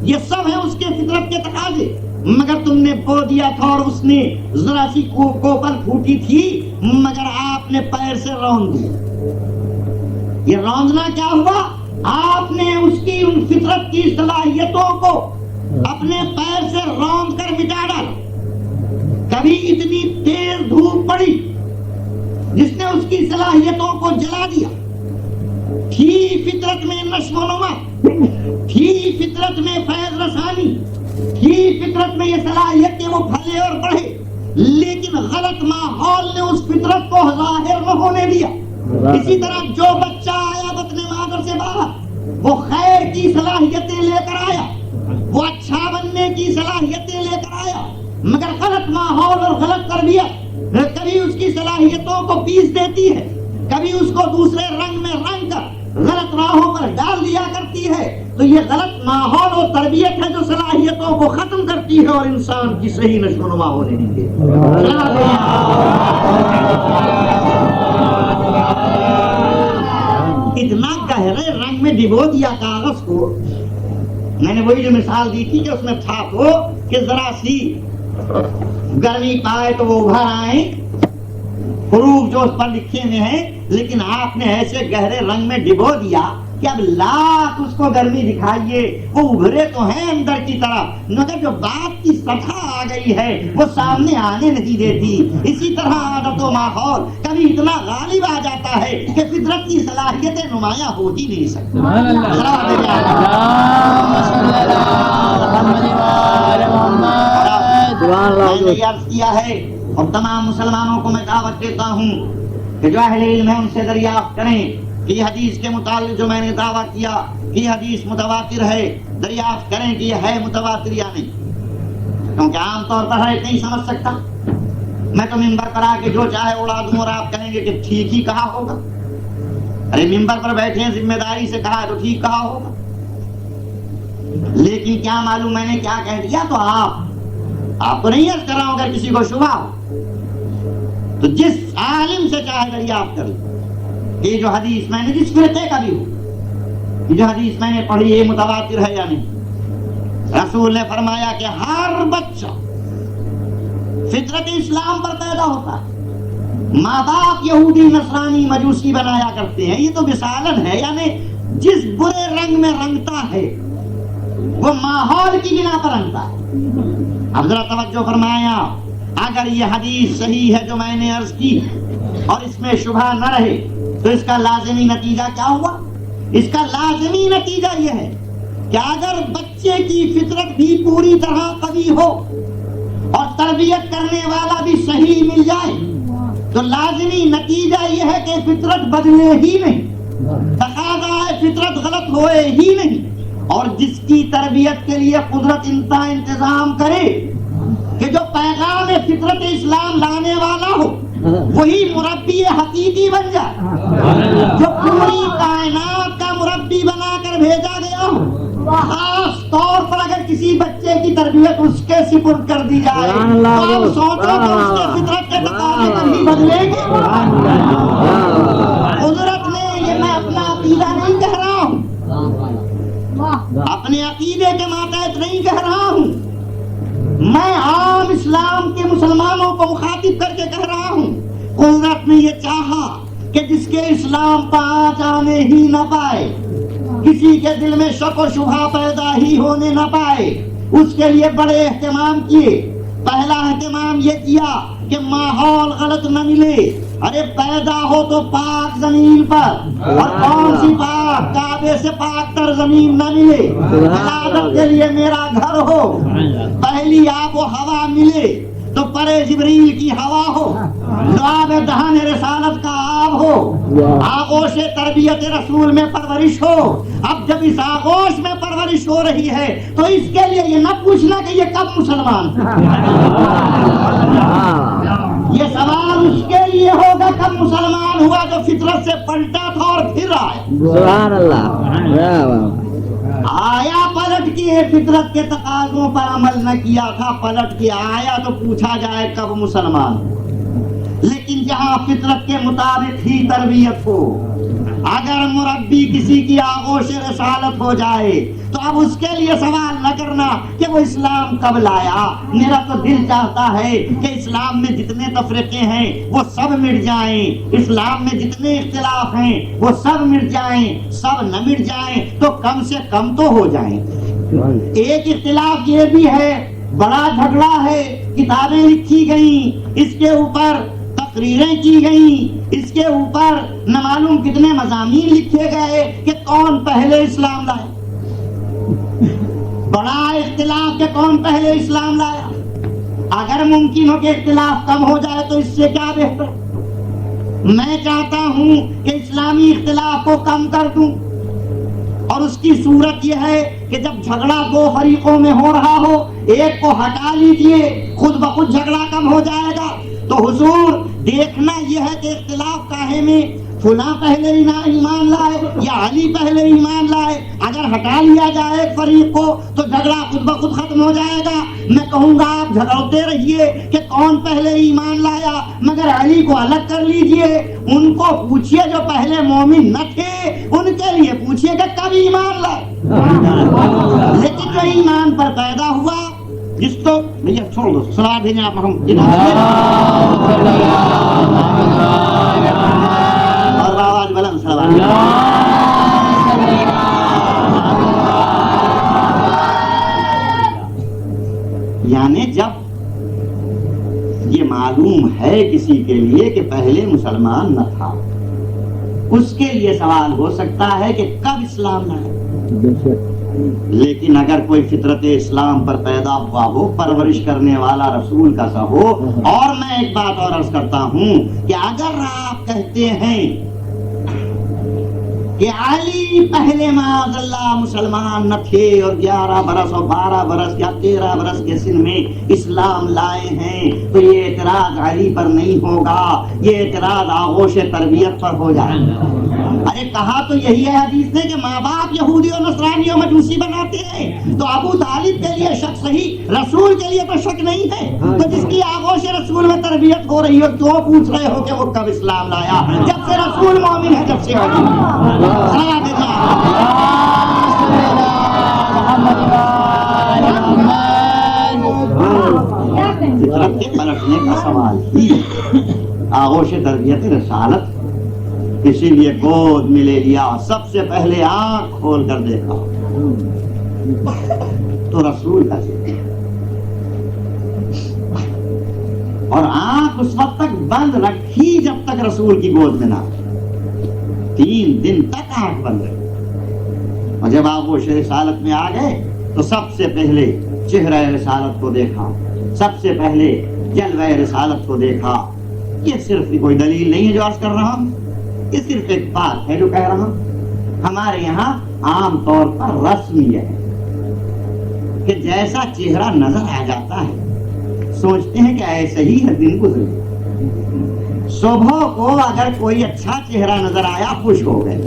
یہ سب ہے اس کے فطرت کے تقاضے۔ مگر تم نے بو دیا تھا اور اس نے ذرا سی کوپل پھوٹی تھی، مگر آپ نے پیر سے روند دیا۔ یہ روندنا کیا ہوا؟ آپ نے اس کی ان فطرت کی صلاحیتوں کو اپنے پیر سے روند کر مٹا ڈالا۔ کبھی اتنی تیز دھوپ پڑی جس نے اس کی صلاحیتوں کو جلا دیا، تھی فطرت میں نشو و نما، تھی فطرت میں فیض رسانی، تھی فطرت میں یہ صلاحیت کہ وہ پھلے اور بڑھے، لیکن غلط ماحول نے اس فطرت کو ظاہر نہ ہونے دیا۔ اسی طرح جو بچہ آیا بطن مادر سے باہر، وہ خیر کی صلاحیتیں لے کر آیا، وہ اچھا بننے کی صلاحیتیں لے کر آیا، مگر غلط ماحول اور غلط تربیت کبھی اس کی صلاحیتوں کو پیس دیتی ہے، کبھی اس کو دوسرے رنگ میں رنگ کر غلط راہوں پر ڈال دیا کرتی ہے۔ تو یہ غلط ماحول اور تربیت ہے جو صلاحیتوں کو ختم کرتی ہے اور انسان کی صحیح نشو و نما ہونے دیتی ہے۔ اتنا گہرے رنگ میں ڈبو دیا کاغذ کو، میں نے وہی جو مثال دی تھی کہ اس میں تھا تو کہ ذرا سی گرمی پائے تو وہ ابھر آئیں، حروف جو اس پر لکھے ہوئے ہیں، لیکن آپ نے ایسے گہرے رنگ میں ڈبو دیا کہ اب لاکھ اس کو گرمی دکھائیے، وہ ابھرے تو ہیں اندر کی طرف، مگر جو بات کی سطح آ گئی ہے وہ سامنے آنے نہیں دیتی۔ اسی طرح عادت و ماحول کبھی اتنا غالب آ جاتا ہے کہ فطرت کی صلاحیتیں نمایاں ہو ہی نہیں سکتی۔ میں نے عرض کیا ہے اور تمام مسلمانوں کو میں دعوت دیتا ہوں کہ جو اہل علم ہے ان سے دریافت کریں کہ یہ حدیث کے متعلق جو میں نے دعویٰ کیا کہ یہ حدیث متواتر ہے، دریافت کریں کہ یہ ہے متواتر یا نہیں، کیونکہ عام طور پر ہر ایک نہیں سمجھ سکتا۔ میں تو ممبر پر آ کے جو چاہے اڑا دوں اور آپ کہیں گے کہ ٹھیک ہی کہا ہوگا۔ ارے ممبر پر بیٹھے ہیں، ذمہ داری سے کہا ہے تو ٹھیک کہا ہوگا، لیکن کیا معلوم میں نے کیا کہہ دیا۔ تو آپ کو نہیں عرض کر رہا ہوں، اگر کسی کو شبہ ہو تو جس عالم سے چاہے دریافت کر لیں یہ جو حدیث میں نے جس فرقے کا بھی ہو، یہ جو حدیث میں نے پڑھی یہ متواتر ہے یا نہیں۔ رسول نے فرمایا کہ ہر بچہ فطرت اسلام پر پیدا ہوتا ہے، ماں باپ یہودی نصرانی مجوسی بنایا کرتے ہیں. یہ تو مثالن ہے، یعنی جس برے رنگ میں رنگتا ہے وہ ماحول کی بنا پر رنگتا ہے. اب ذرا توجہ فرمایا، اگر یہ حدیث صحیح ہے جو میں نے عرض کی اور اس میں شبہ نہ رہے تو اس کا لازمی نتیجہ کیا ہوا؟ اس کا لازمی نتیجہ یہ ہے کہ اگر بچے کی فطرت بھی پوری طرح قوی ہو اور تربیت کرنے والا بھی صحیح مل جائے تو لازمی نتیجہ یہ ہے کہ فطرت بدلے ہی نہیں، تقاضا ہے فطرت غلط ہوئے ہی نہیں. اور جس کی تربیت کے لیے قدرت انتہا انتظام کرے کہ جو پیغام فطرت اسلام لانے والا ہو وہی مربی حقیقی بن جائے، جو پوری کائنات کا مربی بنا کر بھیجا گیا ہو. خاص طور پر اگر کسی بچے کی تربیت اس کے سپرد کر دی جائے تو آپ سوچو کہ اس کے فطرت کے تقاضے پر ہی بدلیں گے. قدرت نے، یہ میں اپنا عقیدہ نہیں کہہ رہا ہوں، اپنے عقیدے کے ماتحت نہیں کہہ رہا ہوں، میں عام اسلام کے مسلمانوں کو مخاطب کر کے کہہ رہا ہوں. قدرت نے یہ چاہا کہ جس کے اسلام پر آنچ آنے ہی نہ پائے، کسی کے دل میں شک و شبہ پیدا ہی ہونے نہ پائے، اس کے لیے بڑے اہتمام کیے. پہلا اہتمام یہ کیا کہ ماحول غلط نہ ملے. ارے پیدا ہو تو پاک زمین پر، اور کون سی پاک؟ کعبے سے پاک تر زمین نہ ملے. عبادت کے لیے میرا گھر ہو، پہلی آب و ہوا ملے تو پرے جبریل کی ہوا ہو، لعاب دہن رسالت کا آب ہو، آغوش تربیت رسول میں پرورش ہو. اب جب اس آغوش میں پرورش ہو رہی ہے تو اس کے لیے یہ نہ پوچھنا کہ یہ کب مسلمان، یہ سوال اس کے لیے ہوگا کب مسلمان ہوا جو فطرت سے پلٹا تھا اور پھر آیا. سبحان اللہ. آیا پلٹ کے فطرت کے تقاضوں پر عمل نہ کیا تھا، پلٹ کے آیا تو پوچھا جائے کب مسلمان. لیکن جہاں فطرت کے مطابق ہی تربیت ہو، اگر مربی کسی کی آغوش رسالت ہو جائے تو اب اس کے لیے سوال نہ کرنا کہ وہ اسلام کب لایا. میرا تو دل چاہتا ہے کہ اسلام میں جتنے تفریقے ہیں وہ سب مٹ جائیں، اسلام میں جتنے اختلاف ہیں وہ سب مٹ جائیں. سب نہ مٹ جائیں تو کم سے کم تو ہو جائیں. ایک اختلاف یہ بھی ہے، بڑا جھگڑا ہے، کتابیں لکھی گئیں، اس کے اوپر تقریریں کی گئیں، اس کے اوپر نہ معلوم کتنے مضامین لکھے گئے کہ کون پہلے اسلام لایا. بڑا اختلاف کہ کون پہلے اسلام لایا. اگر ممکن ہو کہ اختلاف کم ہو جائے تو اس سے کیا بہتر. میں چاہتا ہوں کہ اسلامی اختلاف کو کم کر دوں، اور اس کی صورت یہ ہے کہ جب جھگڑا دو فریقوں میں ہو رہا ہو، ایک کو ہٹا لیجئے، خود بخود جھگڑا کم ہو جائے گا. تو حضور دیکھنا یہ ہے کہ اختلاف کاہے میں فلاں پہلے ایمان لائے یا علی پہلے ایمان لائے. اگر ہٹا لیا جائے ایک فریق کو تو جھگڑا خود بخود ختم ہو جائے گا. میں کہوں گا آپ جھگڑتے رہیے کہ کون پہلے ایمان لایا، مگر علی کو الگ کر لیجئے. ان کو پوچھئے جو پہلے مومن نہ تھے، ان کے لیے پوچھئے کہ کب ایمان لائے. لیکن جو ایمان پر پیدا ہوا، جس تو بھیا چھوڑ دو، صلوات بھیجیں آپ ہم اور آواز بلند صلوات. یعنی جب یہ معلوم ہے کسی کے لیے کہ پہلے مسلمان نہ تھا، اس کے لیے سوال ہو سکتا ہے کہ کب اسلام لایا. لیکن اگر کوئی فطرت اسلام پر پیدا ہوا ہو، پرورش کرنے والا رسول کا سا ہو. اور میں ایک بات اور عرض کرتا ہوں کہ اگر آپ کہتے ہیں کہ علی پہلے معاذ اللہ مسلمان نہ تھے اور 11 برس اور 12 برس یا 13 برس کے سن میں اسلام لائے ہیں، تو یہ اعتراض علی پر نہیں ہوگا، یہ اعتراض آغوش تربیت پر ہو جائے گا. ارے کہا تو یہی ہے حدیث نے کہ ماں باپ یہودی اور نصرانی اور مجوسی بناتے ہیں، تو ابو طالب کے لیے شک صحیح، رسول کے لیے تو شک نہیں ہے. تو جس کی آغوش رسول میں تربیت ہو رہی ہو، کیوں پوچھ رہے ہو کہ وہ کب اسلام لایا؟ جب سے رسول مومن ہے، جب سے فطرت کے پلٹنے کا سوال ہی آغوش تربیت رسالت، اسی لیے گود میں لے لیا، سب سے پہلے آنکھ کھول کر دیکھا تو رسول کا چہرہ، اور آنکھ اس وقت تک بند رکھی جب تک رسول کی گود میں نہ آئے، 3 دن تک آنکھ بند رکھی، اور جب آغوش رسالت میں آ گئے تو سب سے پہلے چہرہ رسالت کو دیکھا، سب سے پہلے جلوہ رسالت کو دیکھا۔ یہ صرف کوئی دلیل نہیں ہے جو عرض کر رہا ہوں، یہ صرف ایک بات ہے جو کہہ رہا ہوں۔ ہمارے یہاں عام طور پر رسم یہ ہے کہ جیسا چہرہ نظر آ جاتا ہے سوچتے ہیں کہ ایسے ہی ہے دن گزرے۔ صبح کو اگر کوئی اچھا چہرہ نظر آیا خوش ہو گئے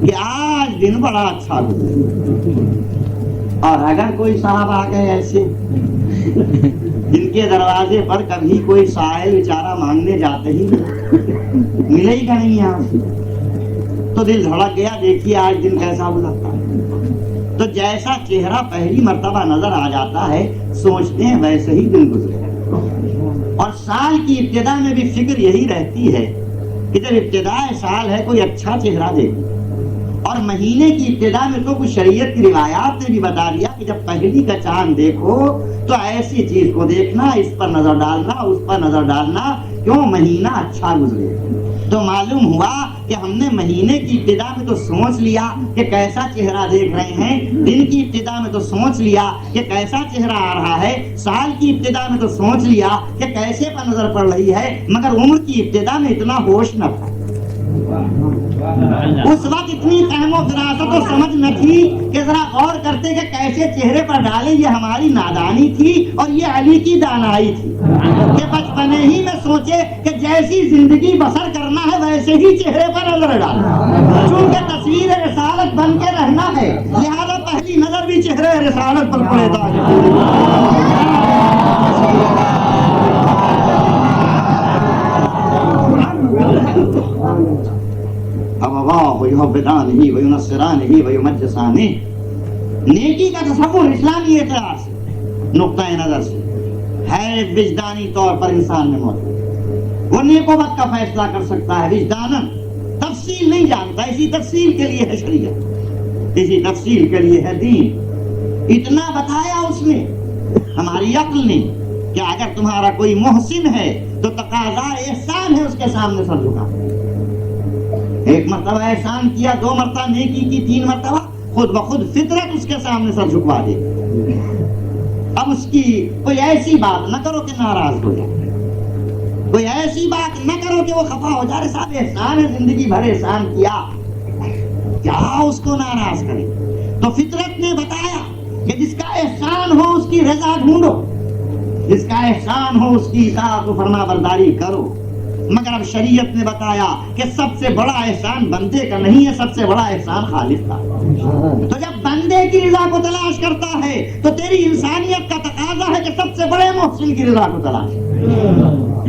کہ آج دن بڑا اچھا گزرا، اور اگر کوئی صاحب آ گئے ایسے جن کے دروازے پر کبھی کوئی سائل بیچارہ مانگنے جاتے ہی ملے ہی کا نہیں یہاں، تو دل دھڑک گیا، دیکھیے آج دن کیسا گزرتا ہے۔ تو جیسا چہرہ پہلی مرتبہ نظر آ جاتا ہے سوچتے ہیں ویسے ہی دن گزرے، اور سال کی ابتدا میں بھی فکر یہی رہتی ہے کہ جب ابتدائے سال ہے کوئی اچھا چہرہ دیکھیں، اور مہینے کی ابتدا میں تو کچھ شریعت کی روایات نے بھی بتا دیا کہ جب پہلی کا چاند دیکھو تو ایسی چیز کو دیکھنا، اس پر نظر ڈالنا، اس پر نظر ڈالنا، کیوں مہینہ اچھا گزرے۔ تو معلوم ہوا کہ ہم نے مہینے کی ابتدا میں تو سوچ لیا کہ کیسا چہرہ دیکھ رہے ہیں، دن کی ابتدا میں تو سوچ لیا کہ کیسا چہرہ آ رہا ہے، سال کی ابتدا میں تو سوچ لیا کہ کیسے پر نظر پڑ رہی ہے، مگر عمر کی ابتدا میں اتنا ہوش نہ تھا، اس وقت اتنی فہم و فراست و سمجھ نہ تھی کہ ذرا غور کرتے کہ کیسے چہرے پر ڈالے۔ یہ ہماری نادانی تھی اور یہ علی کی دانائی تھی کہ بچپنے ہی میں سوچے کہ جیسی زندگی بسر کرنا ہے ویسے ہی چہرے پر نظر ڈالنا، چونکہ تصویر رسالت بن کے رہنا ہے، لہذا پہلی نظر بھی چہرے رسالت پر پڑے گا۔ نیکی کا تصور اسلامی اعتبار سے، نقطۂ نظر سے ہے وجدانی طور پر انسان میں موجود، وہ نیک و بد کا فیصلہ کر سکتا ہے وجداناً، تفصیل نہیں جانتا، اسی تفصیل کے لیے ہے شریعت، اسی تفصیل کے لیے ہے دین۔ اتنا بتایا اس نے ہماری عقل نے کہ اگر تمہارا کوئی محسن ہے تو تقاضا احسان ہے اس کے سامنے سر جھکا، ایک مرتبہ احسان کیا، 2 مرتبہ نیکی کی، 3 مرتبہ خود بخود فطرت اس کے سامنے سر جھکوا دے۔ اب اس کی کوئی ایسی بات نہ کرو کہ ناراض ہو جائے، کوئی ایسی بات نہ کرو کہ وہ خفا ہو جائے، صاحب احسان ہے، زندگی بھر احسان کیا، کیا اس کو ناراض کرے؟ تو فطرت نے بتایا کہ جس کا احسان ہو اس کی رضا ڈھونڈو، جس کا احسان ہو اس کی اطاعت و فرما برداری کرو، مگر اب شریعت نے بتایا کہ سب سے بڑا احسان بندے کا نہیں ہے، سب سے بڑا احسان خالق کا۔ تو جب بندے کی رضا کو تلاش کرتا ہے تو تیری انسانیت کا تقاضا ہے کہ سب سے بڑے محسن کی رضا کو تلاش،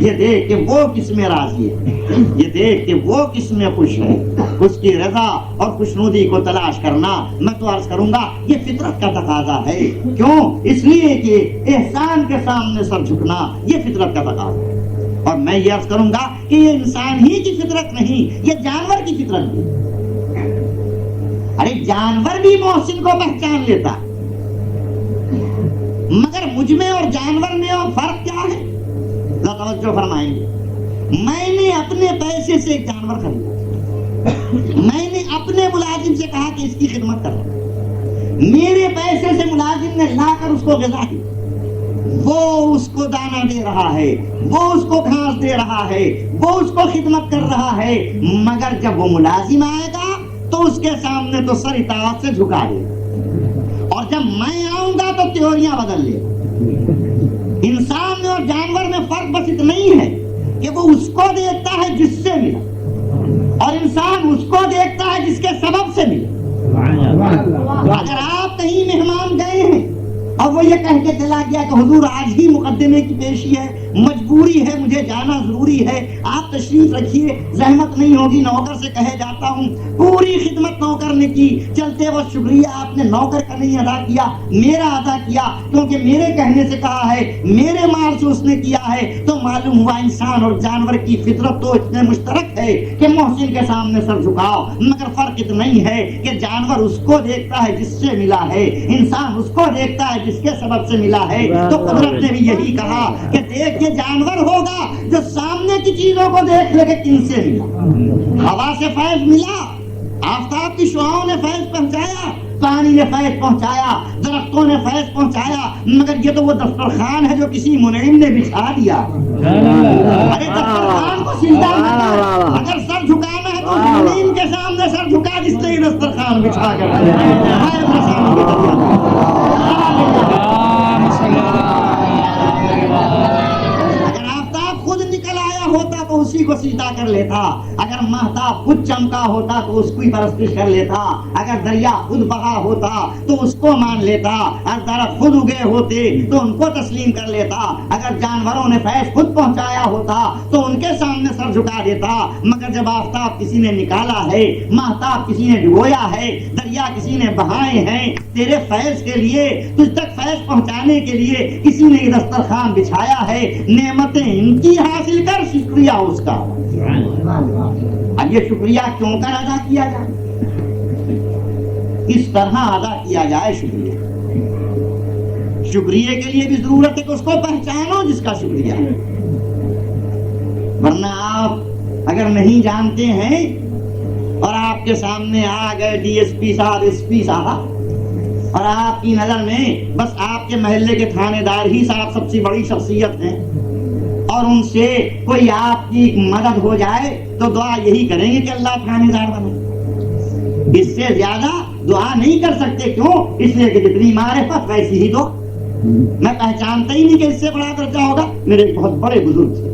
یہ دیکھ کہ وہ کس میں راضی ہے، یہ دیکھ کہ وہ کس میں خوش ہے، اس کی رضا اور خوشنودی کو تلاش کرنا، میں تو عرض کروں گا یہ فطرت کا تقاضا ہے۔ کیوں؟ اس لیے کہ احسان کے سامنے سر جھکنا یہ فطرت کا تقاضا ہے، اور میں یہ عرض کروں گا کہ یہ انسان ہی کی فطرت نہیں، یہ جانور کی فطرت بھی۔ ارے جانور بھی محسن کو پہچان لیتا، مگر مجھ میں اور جانور میں اور فرق کیا ہے؟ ذرا توجہ فرمائیں گے۔ میں نے اپنے پیسے سے ایک جانور خریدا، میں نے اپنے ملازم سے کہا کہ اس کی خدمت کر رہا، میرے پیسے سے ملازم نے لا کر اس کو غذا دی، وہ اس کو دانا دے رہا ہے، وہ اس کو گھاس دے رہا ہے، وہ اس کو خدمت کر رہا ہے، مگر جب وہ ملازم آئے گا تو اس کے سامنے تو سر اطاعت سے جھکا دے، اور جب میں آؤں گا تو تیوریاں بدل لے۔ انسان میں اور جانور میں فرق بس اتنا ہی ہے کہ وہ اس کو دیکھتا ہے جس سے ملا، اور انسان اس کو دیکھتا ہے جس کے سبب سے ملا۔ اگر آپ کہیں مہمان گئے ہیں اور وہ یہ کہہ کے چلا گیا کہ حضور آج ہی مقدمے کی پیشی ہے، مجبوری ہے، مجھے جانا ضروری ہے، آپ تشریف رکھیے، زحمت نہیں ہوگی، نوکر سے کہے جاتا ہوں۔ پوری خدمت نوکر نے کی، چلتے وقت شکریہ آپ نے نوکر کا نہیں ادا کیا، میرا ادا کیا، کیونکہ میرے کہنے سے کہا ہے، میرے مال سے اس نے کیا ہے۔ تو معلوم ہوا انسان اور جانور کی فطرت تو اتنے مشترک ہے کہ محسن کے سامنے سر جھکاؤ، مگر فرق اتنا ہی ہے کہ جانور اس کو دیکھتا ہے جس سے ملا ہے، انسان اس کو دیکھتا ہے جس کے سبب سے ملا ہے۔ تو قدرت نے بھی یہی کہا کہ دیکھ یہ جانور ہوگا جو سامنے کی چیزوں کو دیکھ لے کہ کن سے ملا۔ ہوا سے فیض ملا، آفتاب کی شعاؤں نے فیض پہنچایا، پانی نے فیض پہنچایا، درختوں نے فیض پہنچایا، مگر یہ تو وہ دسترخوان ہے جو کسی منعم نے بچھا دیا۔ ارے دسترخوان کو سیدھا کرنا، اگر سر جھکانا ہے تو منعم کے سامنے سر جھکا جس نے یہ دسترخوان بچھا کر ہوتا تو اسی کو سیدھا کر لیتا، اگر مہتاب خود چمکا ہوتا تو اس کی پرستش کر لیتا، اگر دریا خود بہا ہوتا تو اس کو مان لیتا، اگر درخت خود اگے ہوتے تو ان کو تسلیم کر لیتا، اگر جانوروں نے فیض خود پہنچایا ہوتا تو ان کے سامنے سر جھکا دیتا، مگر جب آفتاب کسی نے نکالا ہے، مہتاب کسی نے ڈبویا ہے، دریا کسی نے بہائے ہیں تیرے فیض کے لیے، تجھ تک فیض پہنچانے کے لیے کسی نے یہ دسترخوان بچھایا ہے، نعمتیں ان کی حاصل کر، شکریہ اس کا۔ اب یہ شکریہ کیوں کر ادا کیا جائے، اس طرح ادا کیا جائے شکریہ۔ شکریہ کے لیے بھی ضرورت ہے کہ اس کو پہچانو جس کا شکریہ ہے، ورنہ آپ اگر نہیں جانتے ہیں اور آپ کے سامنے آ گئے ڈی ایس پی صاحب، ایس پی صاحب، اور آپ کی نظر میں بس آپ کے محلے کے تھانے دار ہی صاحب سب سے بڑی شخصیت ہیں، اور ان سے کوئی آپ کی مدد ہو جائے تو دعا یہی کریں گے کہ اللہ تھانے دار بنے، اس سے زیادہ دعا نہیں کر سکتے۔ کیوں؟ اس لیے کہ جتنی معرفت ویسی ہی دو۔ میں پہچانتا ہی نہیں کہ اس سے بڑا درجہ ہوگا۔ میرے ایک بہت بڑے بزرگ تھے،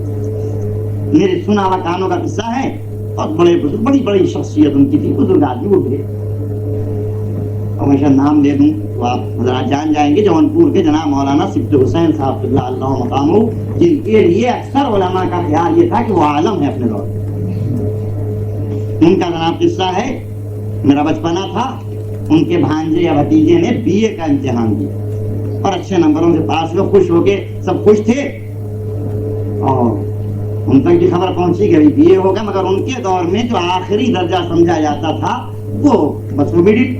میرے سنا ہوا کانوں کا قصہ ہے، بہت بڑے بزرگ، بڑی بڑی شخصیت ان کی تھی، بزرگ آدمی وہ تھے، اور میں شاید نام لے دوں تو آپ حضرات جان جائیں گے، جون پور کے جناب مولانا صفت حسین صاحب اللہ مقامہ، جن کے لیے اکثر علماء کا خیال یہ تھا کہ وہ عالم ہے اپنے دور۔ ان کا جناب قصہ ہے، میرا بچپنا تھا، ان کے بھانجے یا بھتیجے نے بی اے کا امتحان دیا اور اچھے نمبروں سے پاس ہوئے، خوش ہو کے سب خوش تھے، اور ان تک کی خبر پہنچی کہ بی اے ہوگا، مگر ان کے دور میں جو آخری درجہ سمجھا جاتا تھا وہ بس وہ میڈٹ۔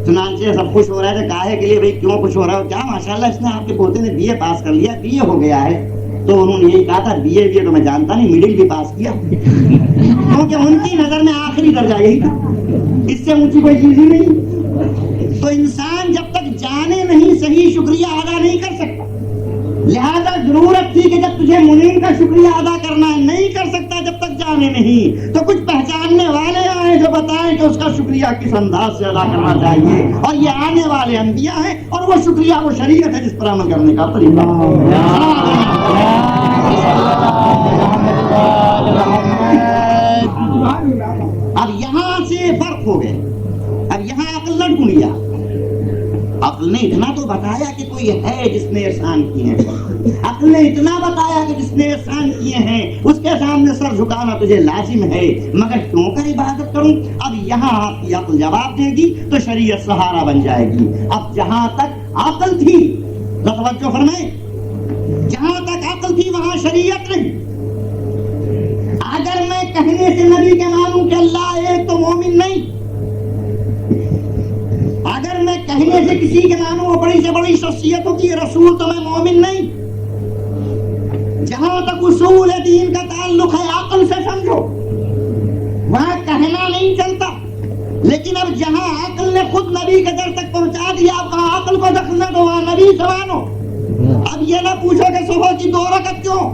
چنانچہ سب خوش ہو رہے تھے، کاہے کے لیے بھائی کیوں خوش ہو رہا ہو، کیا ماشاءاللہ اس نے آپ کے پوتے نے بی اے پاس کر لیا، بی اے ہو گیا ہے۔ تو انہوں نے یہی کہا تھا بی اے تو میں جانتا نہیں، مڈل بھی پاس کیا، کیونکہ ان کی نظر میں آخری درجہ یہی تھا، اس سے اونچی کوئی چیز ہی نہیں۔ تو انسان جب تک جانے نہیں صحیح شکریہ ادا نہیں کر سکتا، لہذا ضرورت تھی کہ جب تجھے منعم کا شکریہ ادا کرنا ہے، نہیں کر سکتا جب تک جانے نہیں، تو کچھ پہچاننے والے آئے جو بتائیں کہ اس کا شکریہ کس انداز سے ادا کرنا چاہیے، اور یہ آنے والے انبیاء ہیں، اور وہ شکریہ وہ شریعت ہے جس پر عمل کرنے کا طریقہ۔ اب یہاں سے فرق ہو گئے، اب یہاں عقل لڑ گڑیا، عقل نے اتنا تو بتایا کہ کوئی ہے جس نے احسان کیے ہیں، عقل نے اتنا بتایا کہ جس نے احسان کیے ہیں اس کے سامنے سر جھکانا تجھے لازم ہے، مگر کیوں کر عبادت کروں؟ اب یہاں آپ کی عقل جواب دے گی تو شریعت سہارا بن جائے گی۔ اب جہاں تک عقل تھی، توجہ فرمائیں، جہاں تک عقل تھی وہاں شریعت نہیں۔ اگر میں کہنے سے نبی کے مانوں کہ اللہ ایک تو مومن نہیں، اگر میں کہنے سے کسی کے مانوں وہ بڑی سے بڑی شخصیتوں کی رسول تو میں مومن نہیں۔ جہاں تک اصول دین کا تعلق ہے عقل سے سمجھو، وہاں کہنا نہیں چلتا، لیکن اب جہاں عقل نے خود نبی کے در تک پہنچا دیا، اب وہاں عقل کو دخل نہ دو، وہاں نبی سے مانو۔ اب یہ نہ پوچھو کہ صبح کی 2 رکعت کیوں،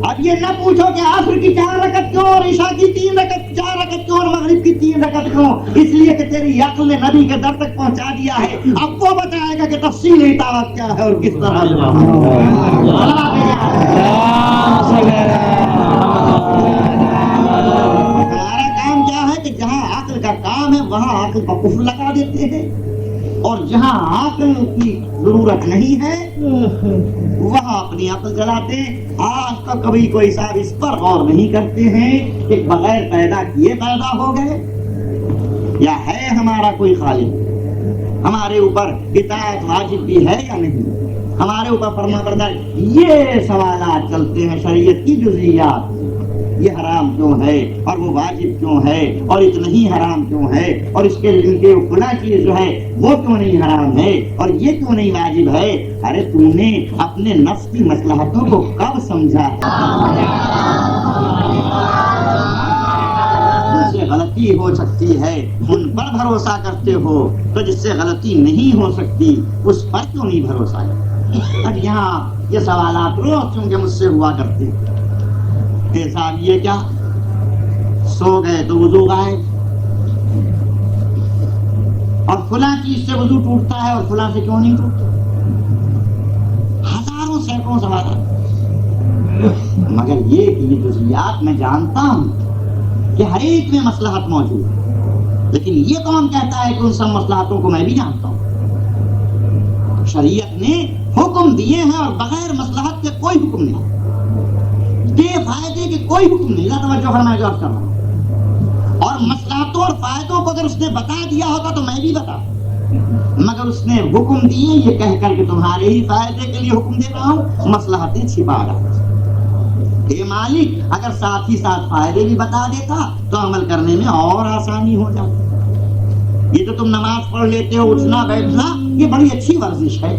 اب یہ نہ پوچھو کہ عصر کی 4 رکعت کیوں، اور عشاء کی 4 رکعت کیوں، اور مغرب کی 3 رکعت کیوں، اس لیے کہ تیری عقل نے نبی کے در تک پہنچا دیا ہے۔ اب وہ بتائے گا کہ تفصیل اطاعت کیا ہے اور کس طرح۔ ہمارا کام کیا ہے کہ جہاں عقل کا کام ہے وہاں عقل کا کفر لگا دیتے ہیں، اور جہاں عقل کی ضرورت نہیں ہے وہاں اپنی عقل چلاتے ہیں. آج تک کبھی کوئی صاحب اس پر غور نہیں کرتے ہیں کہ بغیر پیدا کیے پیدا ہو گئے یا ہے ہمارا کوئی خالق, ہمارے اوپر اطاعت واجب بھی ہے یا نہیں, ہمارے اوپر فرما برداری. یہ سوالات چلتے ہیں شریعت کی جزئیات, یہ حرام کیوں ہے اور وہ واجب کیوں ہے اور اتنا ہی حرام کیوں ہے اور اس کے فلاں چیز جو ہے وہ کیوں نہیں حرام ہے اور یہ کیوں نہیں واجب ہے. ارے تو نے اپنے نفس کی مصلحتوں کو کب سمجھا ہے؟ ان سے غلطی ہو سکتی ہے, ان پر بھروسہ کرتے ہو, تو جس سے غلطی نہیں ہو سکتی اس پر کیوں نہیں بھروسہ ہے؟ اب یہاں یہ سوالات روز چونکہ مجھ سے ہوا کرتے کہ صاحب یہ کیا, سو گئے تو وضو گائے, اور فلاں چیز سے وضو ٹوٹتا ہے اور فلاں سے کیوں نہیں ٹوٹتا. ہزاروں سینکڑوں سوالات, مگر یہ کہ یہ جزئیات میں جانتا ہوں کہ ہر ایک میں مصلحت موجود ہے, لیکن یہ کون کہتا ہے کہ ان سب مصلحتوں کو میں بھی جانتا ہوں؟ شریعت نے حکم دیے ہیں اور بغیر مصلحت کے کوئی حکم نہیں, بے فائدے کے کوئی حکم نہیں. توجہ فرمائے جو آپ کر رہا ہوں. اور مصلحتوں اور فائدوں کو اگر اس نے بتا دیا ہوتا تو میں بھی بتا, مگر اس نے حکم دیے یہ کہہ کر کہ تمہارے ہی فائدے کے لیے حکم دے رہا ہوں, مصلحتیں چھپا رہا. اے مالک, اگر ساتھ ہی ساتھ فائدے بھی بتا دیتا تو عمل کرنے میں اور آسانی ہو جاتی. یہ تو تم نماز پڑھ لیتے ہو, اٹھنا بیٹھنا یہ بڑی اچھی ورزش ہے.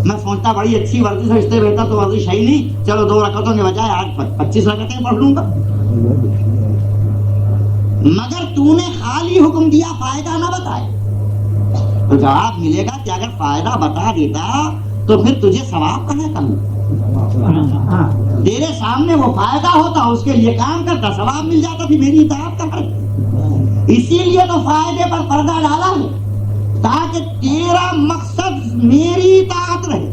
میں سوچتا بڑی اچھی ورزش ہے, اس سے بہتر تو ورزش ہے ہی نہیں. چلو 2 رکعتوں کے بجائے آج 25 رکعتیں پڑھ لوں گا. مگر تو نے خالی حکم دیا, فائدہ نہ بتائے, تو جواب ملے گا کہ اگر فائدہ بتا دیتا تو پھر تجھے ثواب کہاں کروں. تیرے سامنے وہ فائدہ ہوتا, اس کے لیے کام کرتا, ثواب مل جاتا, پھر میری اطاعت کہاں. اسی لیے تو فائدے پر پردہ ڈالا ہے تاکہ تیرا مقصد میری اطاعت رہے.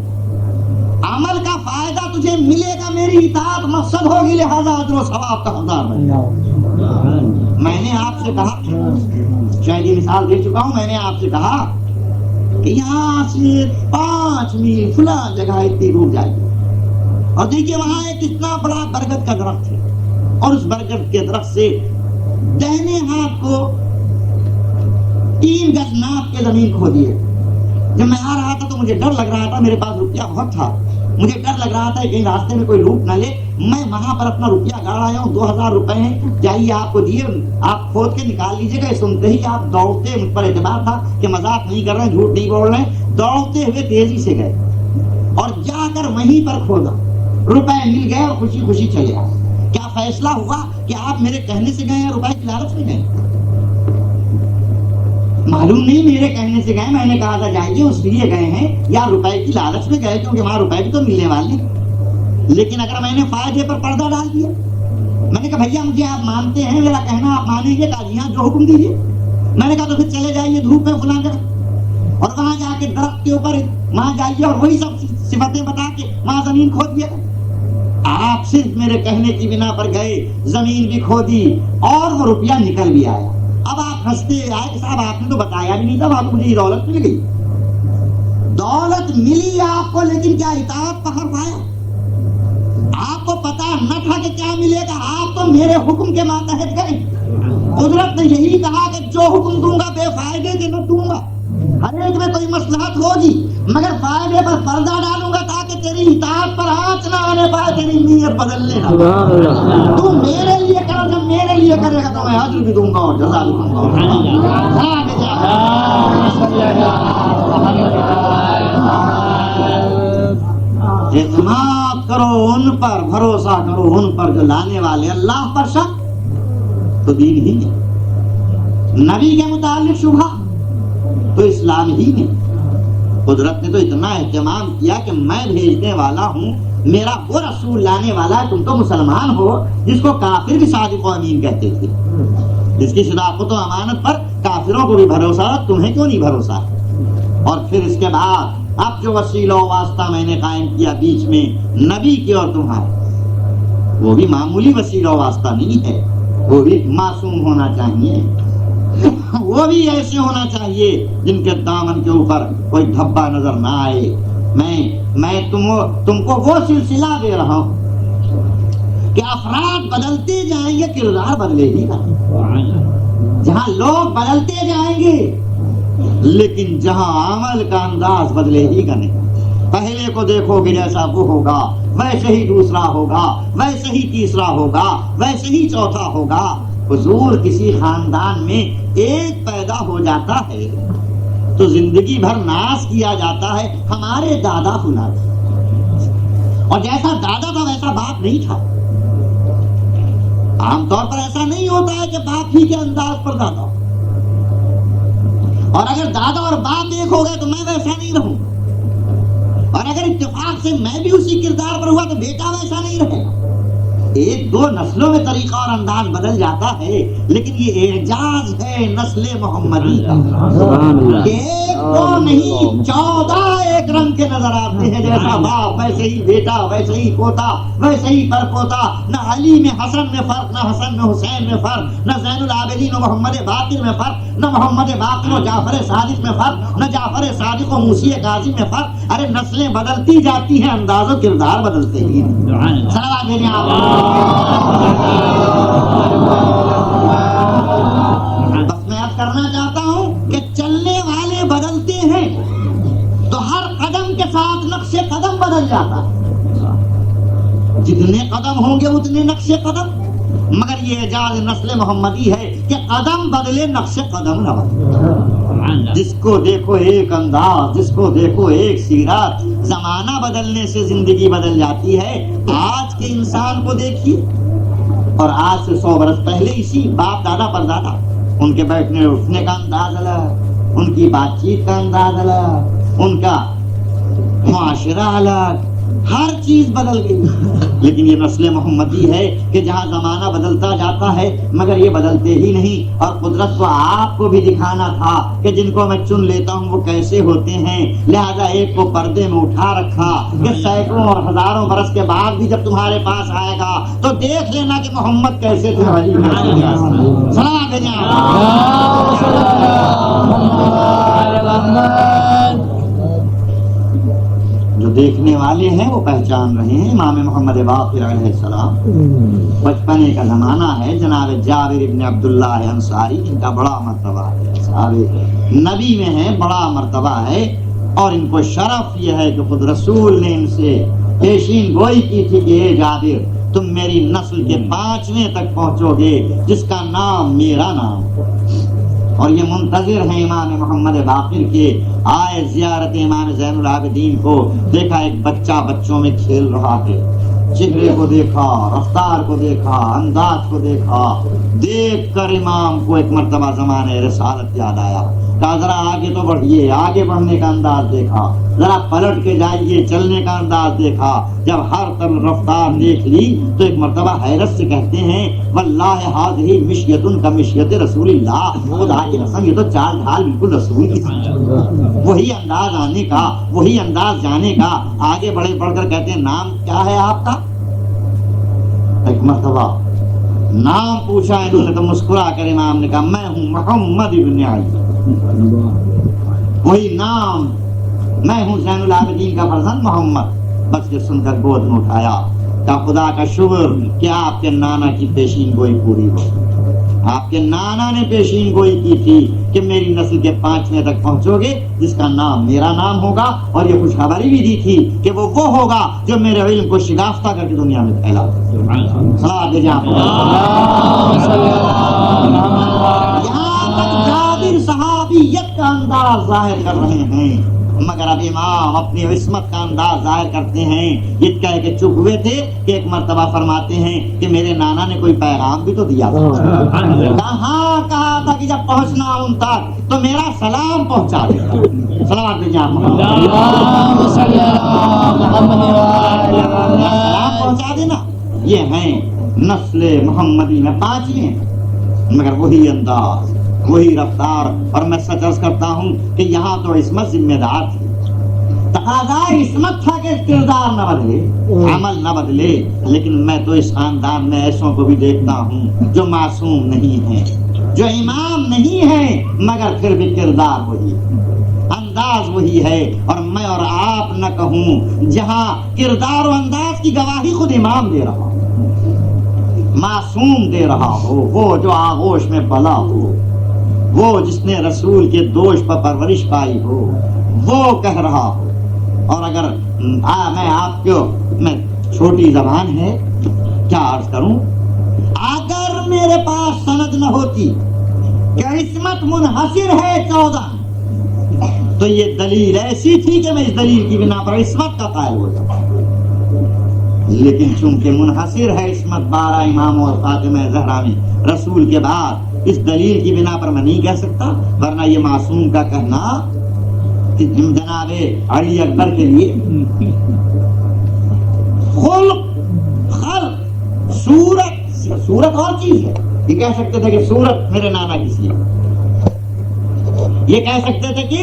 عمل کا فائدہ تجھے ملے گا, میری اطاعت مقصد ہوگی, لہذا اجر و ثواب کا حقدار ہے. میں نے آپ سے کہا, شاید یہ مثال دے چکا ہوں, میں نے آپ سے کہا کہ یہاں سے 5 میل فلاں جگہ اتنی دور جائیے اور دیکھیے وہاں ایک اتنا بڑا برگد کا درخت ہے, اور اس برگد کے درخت سے دہنے ہاتھ کو 3 گز ناپ کے زمین کھو دیے. جب میں آ رہا تھا تو مجھے ڈر لگ رہا تھا, میرے پاس روپیہ بہت تھا, مجھے ڈر لگ رہا تھا کہ راستے میں کوئی لوٹ نہ لے. میں وہاں پر اپنا روپیہ گاڑ آیا ہوں, 2000 روپے ہیں, جائیے آپ کو دیے, آپ کھود کے نکال لیجیے گا. سنتے ہی آپ دوڑتے, مجھ پر اعتبار تھا کہ مذاق نہیں کر رہے ہیں, جھوٹ نہیں بول رہے ہیں, دوڑتے ہوئے تیزی سے گئے اور جا کر وہیں پر کھودا, روپے مل گئے اور خوشی خوشی چلے آئے. کیا فیصلہ ہوا کہ آپ میرے کہنے سے گئے ہیں, روپے کی لالچ میں گئے؟ معلوم نہیں, میرے کہنے سے گئے, میں نے کہا تھا جائیے اس لیے گئے ہیں, یا روپے کی لالچ میں گئے کیونکہ وہاں روپے بھی تو ملنے والے. لیکن اگر میں نے فائدے پر پردہ ڈال دیا, میں نے کہا بھیا مجھے آپ مانتے ہیں, میرا کہنا آپ مانیں گے, کہا جی ہاں جو حکم دیجیے. میں نے کہا تو پھر چلے جائیے دھوپ میں فلاں جگہ, اور وہاں جا کے درخت کے اوپر وہاں جائیے اور وہی سب صفتیں بتا کے وہاں زمین کھود دیا. آپ صرف میرے کہنے کی بنا پر گئے, زمین بھی کھودی اور وہ روپیہ نکل بھی آیا. اب آپ ہنستے آئے کہ صاحب آپ نے تو بتایا بھی نہیں تھا, وہاں مجھے دولت مل گئی. دولت ملی آپ کو, لیکن کیا اطاعت پکڑ پایا؟ آپ کو پتا نہ تھا کہ کیا ملے گا, آپ تو میرے حکم کے ماتحت گئے. قدرت نے یہی کہا کہ جو حکم دوں گا بے فائدے کے نہ دوں گا, ہر ایک میں کوئی مصلحت ہوگی, مگر فائدے پر پردہ ڈالوں گا تاکہ تیری اطاعت پر آنچ نہ آنے پائے, تیری نیت بدلنے نہ پائے. تو میرے لیے کرو, جب میرے لیے کرے گا تو میں اجر بھی دوں گا اور جزا بھی دوں گا. اعتماد کرو ان پر, بھروسہ کرو ان پر جو لانے والے, اللہ پر شک تو دین ہی نہیں, نبی کے متعلق شبہ تو اسلام ہی نہیں. قدرت نے تو اتنا اہتمام کیا کہ میں بھیجنے والا ہوں, میرا وہ رسول لانے والا ہے. تم تو مسلمان ہو جس کو کافر بھی صادق و امین کہتے تھے, جس کی صداقت و امانت پر کافروں کو بھی بھروسہ, تمہیں کیوں نہیں بھروسہ؟ اور پھر اس کے بعد اب جو وسیلہ و واسطہ میں نے قائم کیا بیچ میں نبی کی اور تمہارے, وہ بھی معمولی وسیلہ و واسطہ نہیں ہے, وہ بھی معصوم ہونا چاہیے. وہ بھی ایسے ہونا چاہیے جن کے دامن کے اوپر کوئی دھبا نظر نہ آئے. میں تم کو وہ سلسلہ دے رہا ہوں کہ افراد بدلتے جائیں گے, کردار بدلے گی نا. جہاں لوگ بدلتے جائیں گے لیکن جہاں عمل کا انداز بدلے ہی گا نہیں. پہلے کو دیکھو گے جیسا وہ ہوگا ویسے ہی دوسرا ہوگا, ویسے ہی تیسرا ہوگا, ویسے ہی چوتھا ہوگا. حضور کسی خاندان میں ایک پیدا ہو جاتا ہے تو زندگی بھر ناز کیا جاتا ہے ہمارے دادا فلاں, اور جیسا دادا تھا ویسا باپ نہیں تھا. عام طور پر ایسا نہیں ہوتا ہے کہ باپ ہی کے انداز پر دادا, اور اگر دادا اور باپ ایک ہو گئے تو میں ویسا نہیں رہوں, اور اگر اتفاق سے میں بھی اسی کردار پر ہوا تو بیٹا ویسا نہیں رہے. ایک دو نسلوں میں طریقہ اور انداز بدل جاتا ہے, لیکن یہ اعجاز ہے نسل محمدی کا. ایک دو نہیں 14 ایک رنگ کے نظر آتے ہیں. جیسا باپ ویسے ہی بیٹا, ویسے ہی پوتا, ویسے ہی پر پوتا. نہ علی میں حسن میں فرق, نہ حسن میں حسین میں فرق, نہ زین العابدین و محمد باقر میں فرق, نہ محمد باقر و جعفر صادق میں فرق, نہ جعفر صادق و موسی کاظم میں فرق. ارے نسلیں بدلتی جاتی ہیں, انداز و کردار بدلتے ہی. صلوات بھیجیں آپ. بس میں اب کرنا چاہتا ہوں کہ چلنے والے بدلتے ہیں تو ہر قدم کے ساتھ نقش قدم بدل جاتا ہے. جتنے قدم ہوں گے اتنے نقش قدم, مگر یہ اعجاز نسل محمدی ہے کہ قدم بدلے نقش قدم نہ بدلے. جس کو دیکھو ایک انداز, جس کو دیکھو ایک سیرت. زمانہ بدلنے سے زندگی بدل جاتی ہے. آج کے انسان کو دیکھیے اور آج سے 100 برس پہلے اسی باپ دادا پر دادا, ان کے بیٹھنے اٹھنے کا انداز الگ, ان کی بات چیت کا انداز الگ, ان کا معاشرہ الگ, ہر چیز بدل گئی. لیکن یہ نسل محمدی ہے کہ جہاں زمانہ بدلتا جاتا ہے مگر یہ بدلتے ہی نہیں. اور قدرت کو آپ کو بھی دکھانا تھا کہ جن کو میں چن لیتا ہوں وہ کیسے ہوتے ہیں, لہذا ایک کو پردے میں اٹھا رکھا کہ سینکڑوں اور ہزاروں برس کے بعد بھی جب تمہارے پاس آئے گا تو دیکھ لینا کہ محمد کیسے تھے. سلام بھیجیں. جو دیکھنے والے ہیں وہ پہچان رہے ہیں امام محمد باقر علیہ السلام. بچپنے کا زمانہ ہے. جناب جابر ابن عبداللہ انصاری, ان کا بڑا مرتبہ ہے, صحابہ نبی میں ہے, بڑا مرتبہ ہے. اور ان کو شرف یہ ہے کہ خود رسول نے ان سے پیشین گوئی کی تھی کہ اے جابر تم میری نسل کے 5ویں تک پہنچو گے جس کا نام میرا نام. اور یہ منتظر ہیں امام محمد باقر کے. آئے زیارت امام زین العابدین کو, دیکھا ایک بچہ بچوں میں کھیل رہا ہے. چہرے کو دیکھا, رفتار کو دیکھا, انداز کو دیکھا. دیکھ کر امام کو ایک مرتبہ زمانے رسالت یاد آیا. کہا ذرا آگے تو بڑھیے. آگے بڑھنے کا انداز دیکھا, ذرا پلٹ کے جائیے, چلنے کا انداز دیکھا. جب ہر طرف رفتار دیکھ لی تو ایک مرتبہ حیرت سے کہتے ہیں واللہ ہذہ مشیۃ کمشیۃ رسول اللہ. خدا کی قسم یہ تو چال ڈھال بالکل رسول کی تھی. وہی انداز آنے کا, وہی انداز جانے کا. آگے بڑے بڑھ کر کہتے ہیں نام کیا ہے آپ کا. ایک مرتبہ نام پوچھا انہوں نے تو مسکرا کر امام نے کہا میں ہوں محمد ابن علی. وہی نام, میں ہوں زین العابدین کا فرزند محمد. بس یہ سن کر گود میں اٹھایا. کہا خدا کا شکر کہ آپ کے نانا کی پیشین گوئی پوری ہو. آپ کے نانا نے پیشین گوئی کی تھی کہ میری نسل کے 5ویں تک پہنچو گے جس کا نام میرا نام ہوگا. اور یہ خوشخبری بھی دی تھی کہ وہ ہوگا جو میرے علم کو شگافتہ کر کے دنیا میں پھیلا. یہاں تک جابر صحابیت کا انداز ظاہر کر رہے ہیں, مگر اب امام اپنی عصمت کا انداز ظاہر کرتے ہیں. یہ کہہ کے چپ ہوئے تھے کہ ایک مرتبہ فرماتے ہیں کہ میرے نانا نے کوئی پیغام بھی تو دیا تھا. کہاں کہا تھا کہ جب پہنچنا ان تک تو میرا سلام پہنچا دینا. سلام پہنچا دینا. یہ ہیں نسل محمدی میں 5ویں, مگر وہی انداز, وہی رفتار. اور میں سچ عرض کرتا ہوں کہ یہاں تو عصمت ذمہ دار تھی. تقاضا عصمت تھا کہ کردار نہ بدلے, عمل نہ بدلے. لیکن میں تو اس خاندان میں ایسوں کو بھی دیکھتا ہوں جو معصوم نہیں ہیں, جو امام نہیں ہے مگر پھر بھی کردار وہی ہے، انداز وہی ہے، اور میں اور آپ نہ کہوں جہاں کردار و انداز کی گواہی خود امام دے رہا ہو، معصوم دے رہا ہو، وہ جو آغوش میں پلا ہو، وہ جس نے رسول کے دوش پر پرورش پائی ہو، وہ کہہ رہا ہو۔ اور اگر میں آپ کو میں چھوٹی زبان ہے کیا عرض کروں، اگر میرے پاس سند نہ ہوتی کہ عصمت منحصر ہے 14، تو یہ دلیل ایسی تھی کہ میں اس دلیل کی بنا پر عصمت کا قائل ہو جاؤں، لیکن چونکہ منحصر ہے عصمت 12 امام اور فاطمہ زہرا میں رسول کے بعد، اس دلیل کی بنا پر میں نہیں کہہ سکتا، ورنہ یہ معصوم کا کہنا کہ جناب علی اکبر کے لیے خلق صورت اور چیز ہے، یہ کہہ سکتے تھے کہ صورت میرے نانا کسی ہے، یہ کہہ سکتے تھے کہ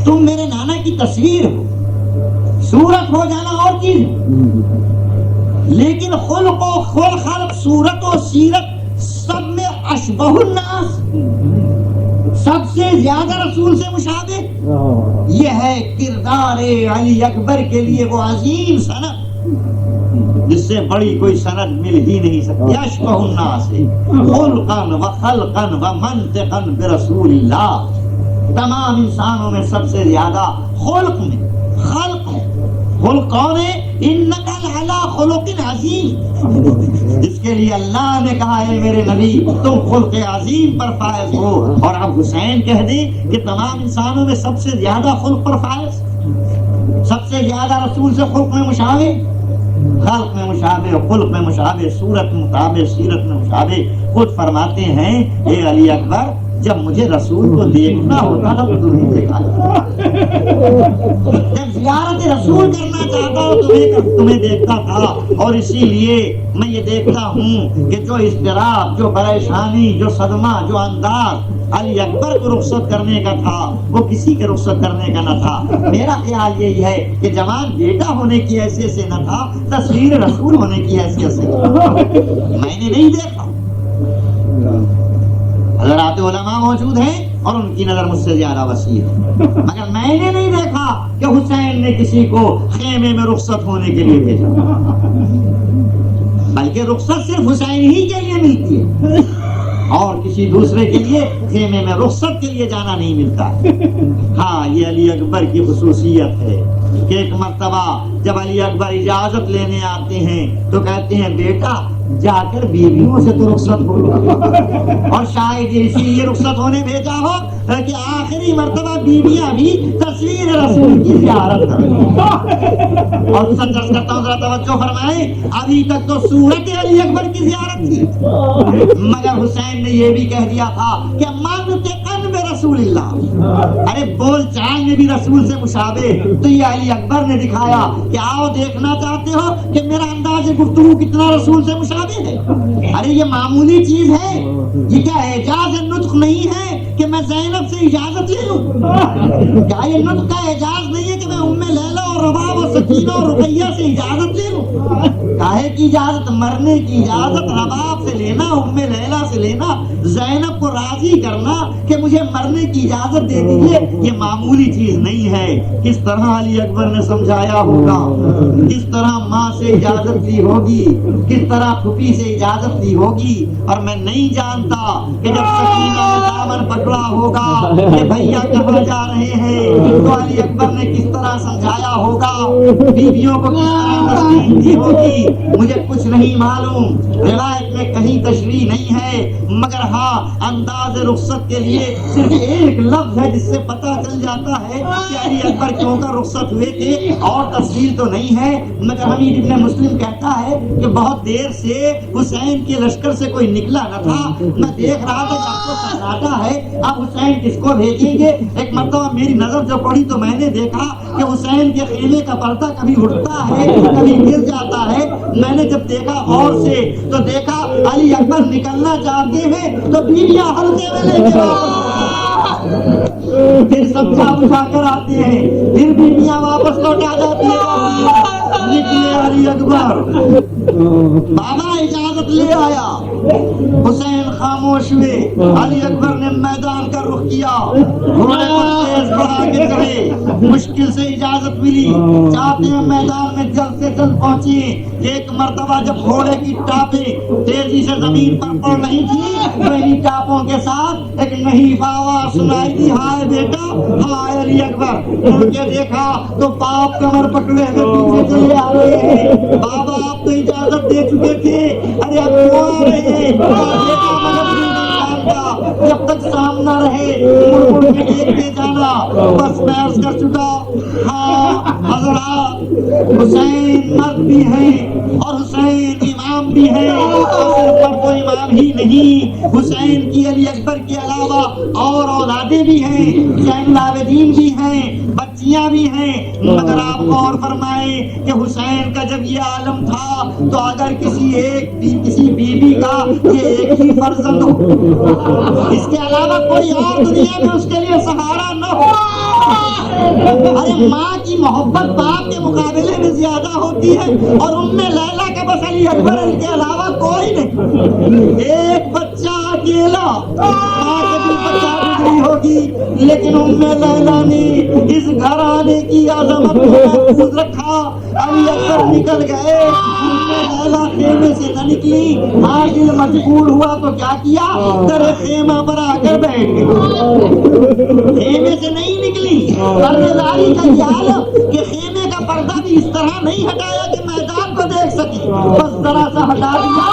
تم میرے نانا کی تصویر ہو، صورت ہو جانا اور چیز ہے، لیکن خلق صورت و سیرت سب میں اشبہ الناس، سب سے زیادہ رسول سے مشابہ یہ ہے کردار علی اکبر کے لیے وہ عظیم سند جس سے بڑی کوئی سند مل ہی نہیں سکتی، اشبہ الناس خلقا و خلقا و منطقا برسول اللہ، تمام انسانوں میں سب سے زیادہ خلق کون ہے؟ انک لعلی خلق عظیم، جس کے لیے اللہ نے کہا ہے میرے نبی تم خلق عظیم پر فائز ہو، اور اب حسین کہہ دیں کہ تمام انسانوں میں سب سے زیادہ خلق پر فائز، سب سے زیادہ رسول سے خلق میں مشابہ، خلق میں مشابہ، خلق میں مشابہ، صورت مطابق، سیرت میں مشابہ۔ خود فرماتے ہیں اے علی اکبر جب مجھے رسول کو دیکھنا ہوتا تھا تو تمہیں دیکھا جب زیارت رسول کرنا چاہتا ہوں تمہیں دیکھتا تھا، اور اسی لیے میں یہ دیکھتا ہوں کہ جو اضطراب، جو پریشانی، جو صدمہ، جو انداز علی اکبر کو رخصت کرنے کا تھا وہ کسی کے رخصت کرنے کا نہ تھا۔ میرا خیال یہی ہے کہ جوان بیٹا ہونے کی حیثیت سے نہ تھا، تصویر رسول ہونے کی حیثیت سے میں نے نہیں دیکھا۔ حضرات علماء موجود ہیں اور ان کی نظر مجھ سے زیادہ وسیع ہے، مگر میں نے نہیں دیکھا کہ حسین نے کسی کو خیمے میں رخصت ہونے کے لیے بھیجا، بلکہ رخصت صرف حسین ہی کے لیے ملتی ہے، اور کسی دوسرے کے لیے خیمے میں رخصت کے لیے جانا نہیں ملتا۔ ہاں یہ علی اکبر کی خصوصیت ہے کہ ایک مرتبہ جب علی اکبر اجازت لینے آتے ہیں تو کہتے ہیں بیٹا جا کر بیویوں سے تو رخصت ہو، اور شاید اسی لیے رخصت ہونے بھیجا ہو کہ آخری مرتبہ بیویاں بھی تصویر رسول کی زیارت کریں۔ اور سچ کرتا ہوں ذرا توجہ فرمائیں، ابھی تک تو صورت علی اکبر کی زیارت تھی، مگر حسین نے یہ بھی کہہ دیا تھا کہ منطقاً برسول اللہ، ارے بول چال میں بھی رسول سے مشابہ، تو یہ علی اکبر نے دکھایا کہ آؤ دیکھنا چاہتے ہو کہ میرا انداز گفتگو کتنا رسول سے مشابہ ہے۔ ارے یہ معمولی چیز ہے، یہ کیا اعجاز نطق نہیں ہے کہ میں زینب سے اجازت لے لوں؟ کیا یہ نطق کا اعجاز نہیں ہے کہ میں ام لیلا اور رباب اور سکینہ اور رقیہ سے اجازت لے لوں؟ کاہے کی اجازت؟ مرنے کی اجازت رباب سے لینا، ام لیلا سے لینا، زینب کو راضی کرنا کہ مجھے مرنے کی اجازت دے دیجیے، یہ معمولی چیز نہیں ہے۔ کس طرح علی اکبر نے سمجھایا ہوگا، کس طرح ماں سے اجازت لی ہوگی، کس طرح پھوپھی سے اجازت لی ہوگی، اور میں نہیں جانتا کہ جب سکینہ نے دامن پکڑا ہوگا کہ بھیا کہاں جا رہے ہیں تو علی اکبر نے کس طرح سمجھایا ہوگا، بیویوں کو کس طرح تسلیم دی ہوگی، مجھے کچھ نہیں معلوم، روایت میں کہیں تشریح نہیں ہے، مگر ہاں انداز رخصت کے لیے صرف ایک لفظ ہے جس سے پتہ چل جاتا ہے کہ علی اکبر کیوں کا رخصت ہوئے تھے، اور تفصیل تو نہیں ہے، مگر حمید ابن مسلم کہتا ہے کہ بہت دیر سے حسین کے لشکر سے کوئی نکلا نہ تھا، میں دیکھ رہا تھا کہ اب تو سناٹا ہے، اب حسین کس کو بھیجیں گے۔ ایک مرتبہ میری نظر جو پڑی تو میں نے دیکھا کہ حسین کے خیمے کا پردہ کبھی اٹھتا ہے کبھی گر جاتا ہے، میں نے جب دیکھا غور سے تو دیکھا علی اکبر نکلنا چاہتے ہیں تو بیویاں ہلکے میں لے کے پھر سب اٹھا کر آتے ہیں، پھر بیویاں واپس لوٹا جاتی ہیں، نکلے علی اکبر، بابا اجازت لے آیا، حسین خاموش ہوئے. علی اکبر نے میدان کا رخ کیا, گھوڑے کو تیز بڑھا کے چڑھے, مشکل سے اجازت ملی, چاہتے ہیں میدان میں جلد سے جلد پہنچے. ایک مرتبہ جب گھوڑے کی ٹاپیں تیزی سے زمین پر پڑ رہی تھی تو انہی ٹاپوں کے ساتھ ایک نحیف آواز سنائی دی, ہائے بیٹا ہائے. علی اکبر مڑ کے دیکھا تو باپ کمر پکڑے ہوئے پیچھے چلے آ رہے ہیں. بابا آپ تو اجازت دے چکے تھے, ارے اب کیوں آ رہے ہیں؟ جب تک سامنا رہے مڑ مڑ کے دیکھتے جانا, بس میں عرض کر چکا. ہاں حضرات, حسین مرد بھی ہیں اور حسین امام بھی ہیں, صرف مرد و امام ہی نہیں, حسین کی علی اکبر کے علاوہ اور اولادیں بھی ہیں, زین العابدین بھی ہیں, بچیاں بھی ہیں. مگر آپ غور فرمائیں کہ حسین کا جب یہ عالم تھا تو اگر کسی بیوی کا یہ ایک ہی فرزند ہو, اس کے علاوہ کوئی اور دنیا میں اس کے لیے سہارا نہ ہو. ارے ماں کی محبت باپ کے مقابلے میں زیادہ ہوتی ہے, اور لیلا کا بس علی اکبر کے علاوہ کوئی نہیں. ایک بچہ اکیلا, ماں کے دل پر کیا گزری ہوگی, لیکن لیلا نے اس گھرانے کی عظمت کو محفوظ رکھا. علی اکبر نکل گئے, لیلا خیمے سے نہ نکلی. آج دل مجبور ہوا تو کیا کیا, در خیمہ پر آ کر بیٹھ گئی, خیمے سے نہیں نکلی. پردے داری کا یہ عالم کہ خیمے کا پردہ بھی اس طرح نہیں ہٹایا کہ میدان کو دیکھ سکے, بس ذرا سا ہٹا دیا.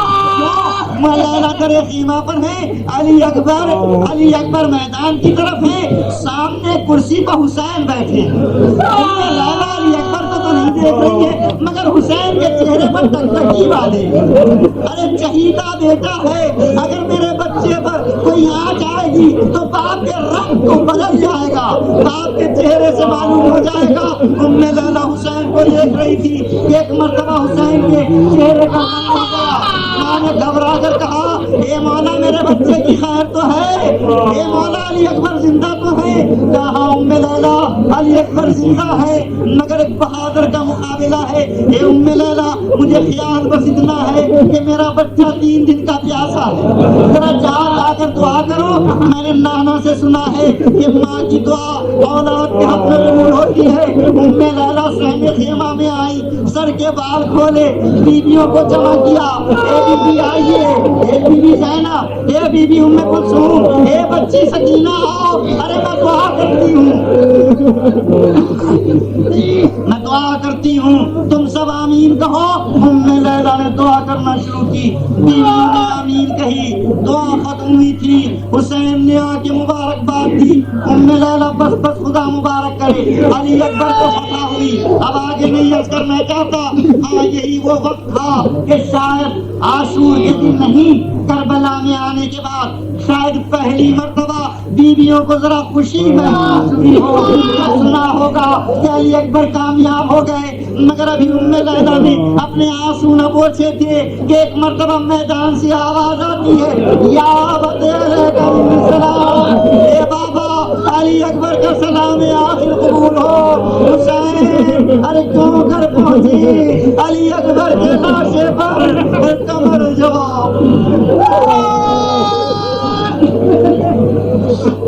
لیلا در خیمہ پر ہے, علی اکبر میدان کی طرف ہے, سامنے کرسی پر حسین بیٹھے ہیں. لیلا علی اکبر کو تو نہیں دیکھ رہی ہے, مگر حسین کے چہرے پر ٹکٹکی والے. ارے چہیتا بیٹا ہے, اگر میرے بچے پر کوئی آنچ آئے گی تو باپ کے رنگ کو بدل جائے گا, باپ کے چہرے سے معلوم ہو جائے گا. لیلا حسین کو دیکھ رہی تھی, ایک مرتبہ حسین کے چہرے کا رنگ ہو گیا. ماں نے گھبرا کر کہا, اے مولا میرے بچے کی خیر تو ہے, اے مولا علی اکبر زندہ تو ہے. کہا لیلا علی اکبر زندہ ہے, مگر ایک بہادر کا مقابلہ ہے. اے لیلا مجھے خیال بس اتنا ہے کہ میرا بچہ 3 دن کا پیاسا ہے, ذرا جا کر دعا کرو. میں نے نانا سے سنا ہے کہ ماں کی دعا اولاد کے حق میں قبول ہوتی ہے. لیلا سہنے خیمہ میں آئی, سر کے بال کھولے, بیویوں کو جمع کیا. اے بی بی آئیے, اے بی بی زینب, اے بی بی ام کلثوم, اے بچی سکینہ آؤ, ارے میں دعا کرتی ہوں, میں دعا کرتی ہوں, تم سب آمین کہو. لیلا نے دعا کرنا شروع کی, بیویوں نے آمین کہی, دعا ختم ہوئی تھی. حسین نے آ کے مبارکباد دی. لیلا بس خدا مبارک کرے, علی اکبر کو فتح ہوئی. اب آگے نہیں عرض کرنا چاہتا. ہاں یہی وہ وقت تھا کہ شاید عاشور کے دن نہیں, کربلا میں آنے کے بعد شاید پہلی مرتبہ بیویوں کو ذرا خوشی محسوس ہوئی ہو. سنا ہوگا کہ علی اکبر کامیاب ہو گئے, مگر ابھی لیلا نے اپنے آنسو نہ پوچھے تھے کہ ایک مرتبہ میدان سے آواز آتی ہے, یا سلام, اے بابا علی اکبر کا سلام آخر قبول ہو. حسین ارے کیوں گھر پہنچی, علی اکبر کے لاشے پر کمر جواب.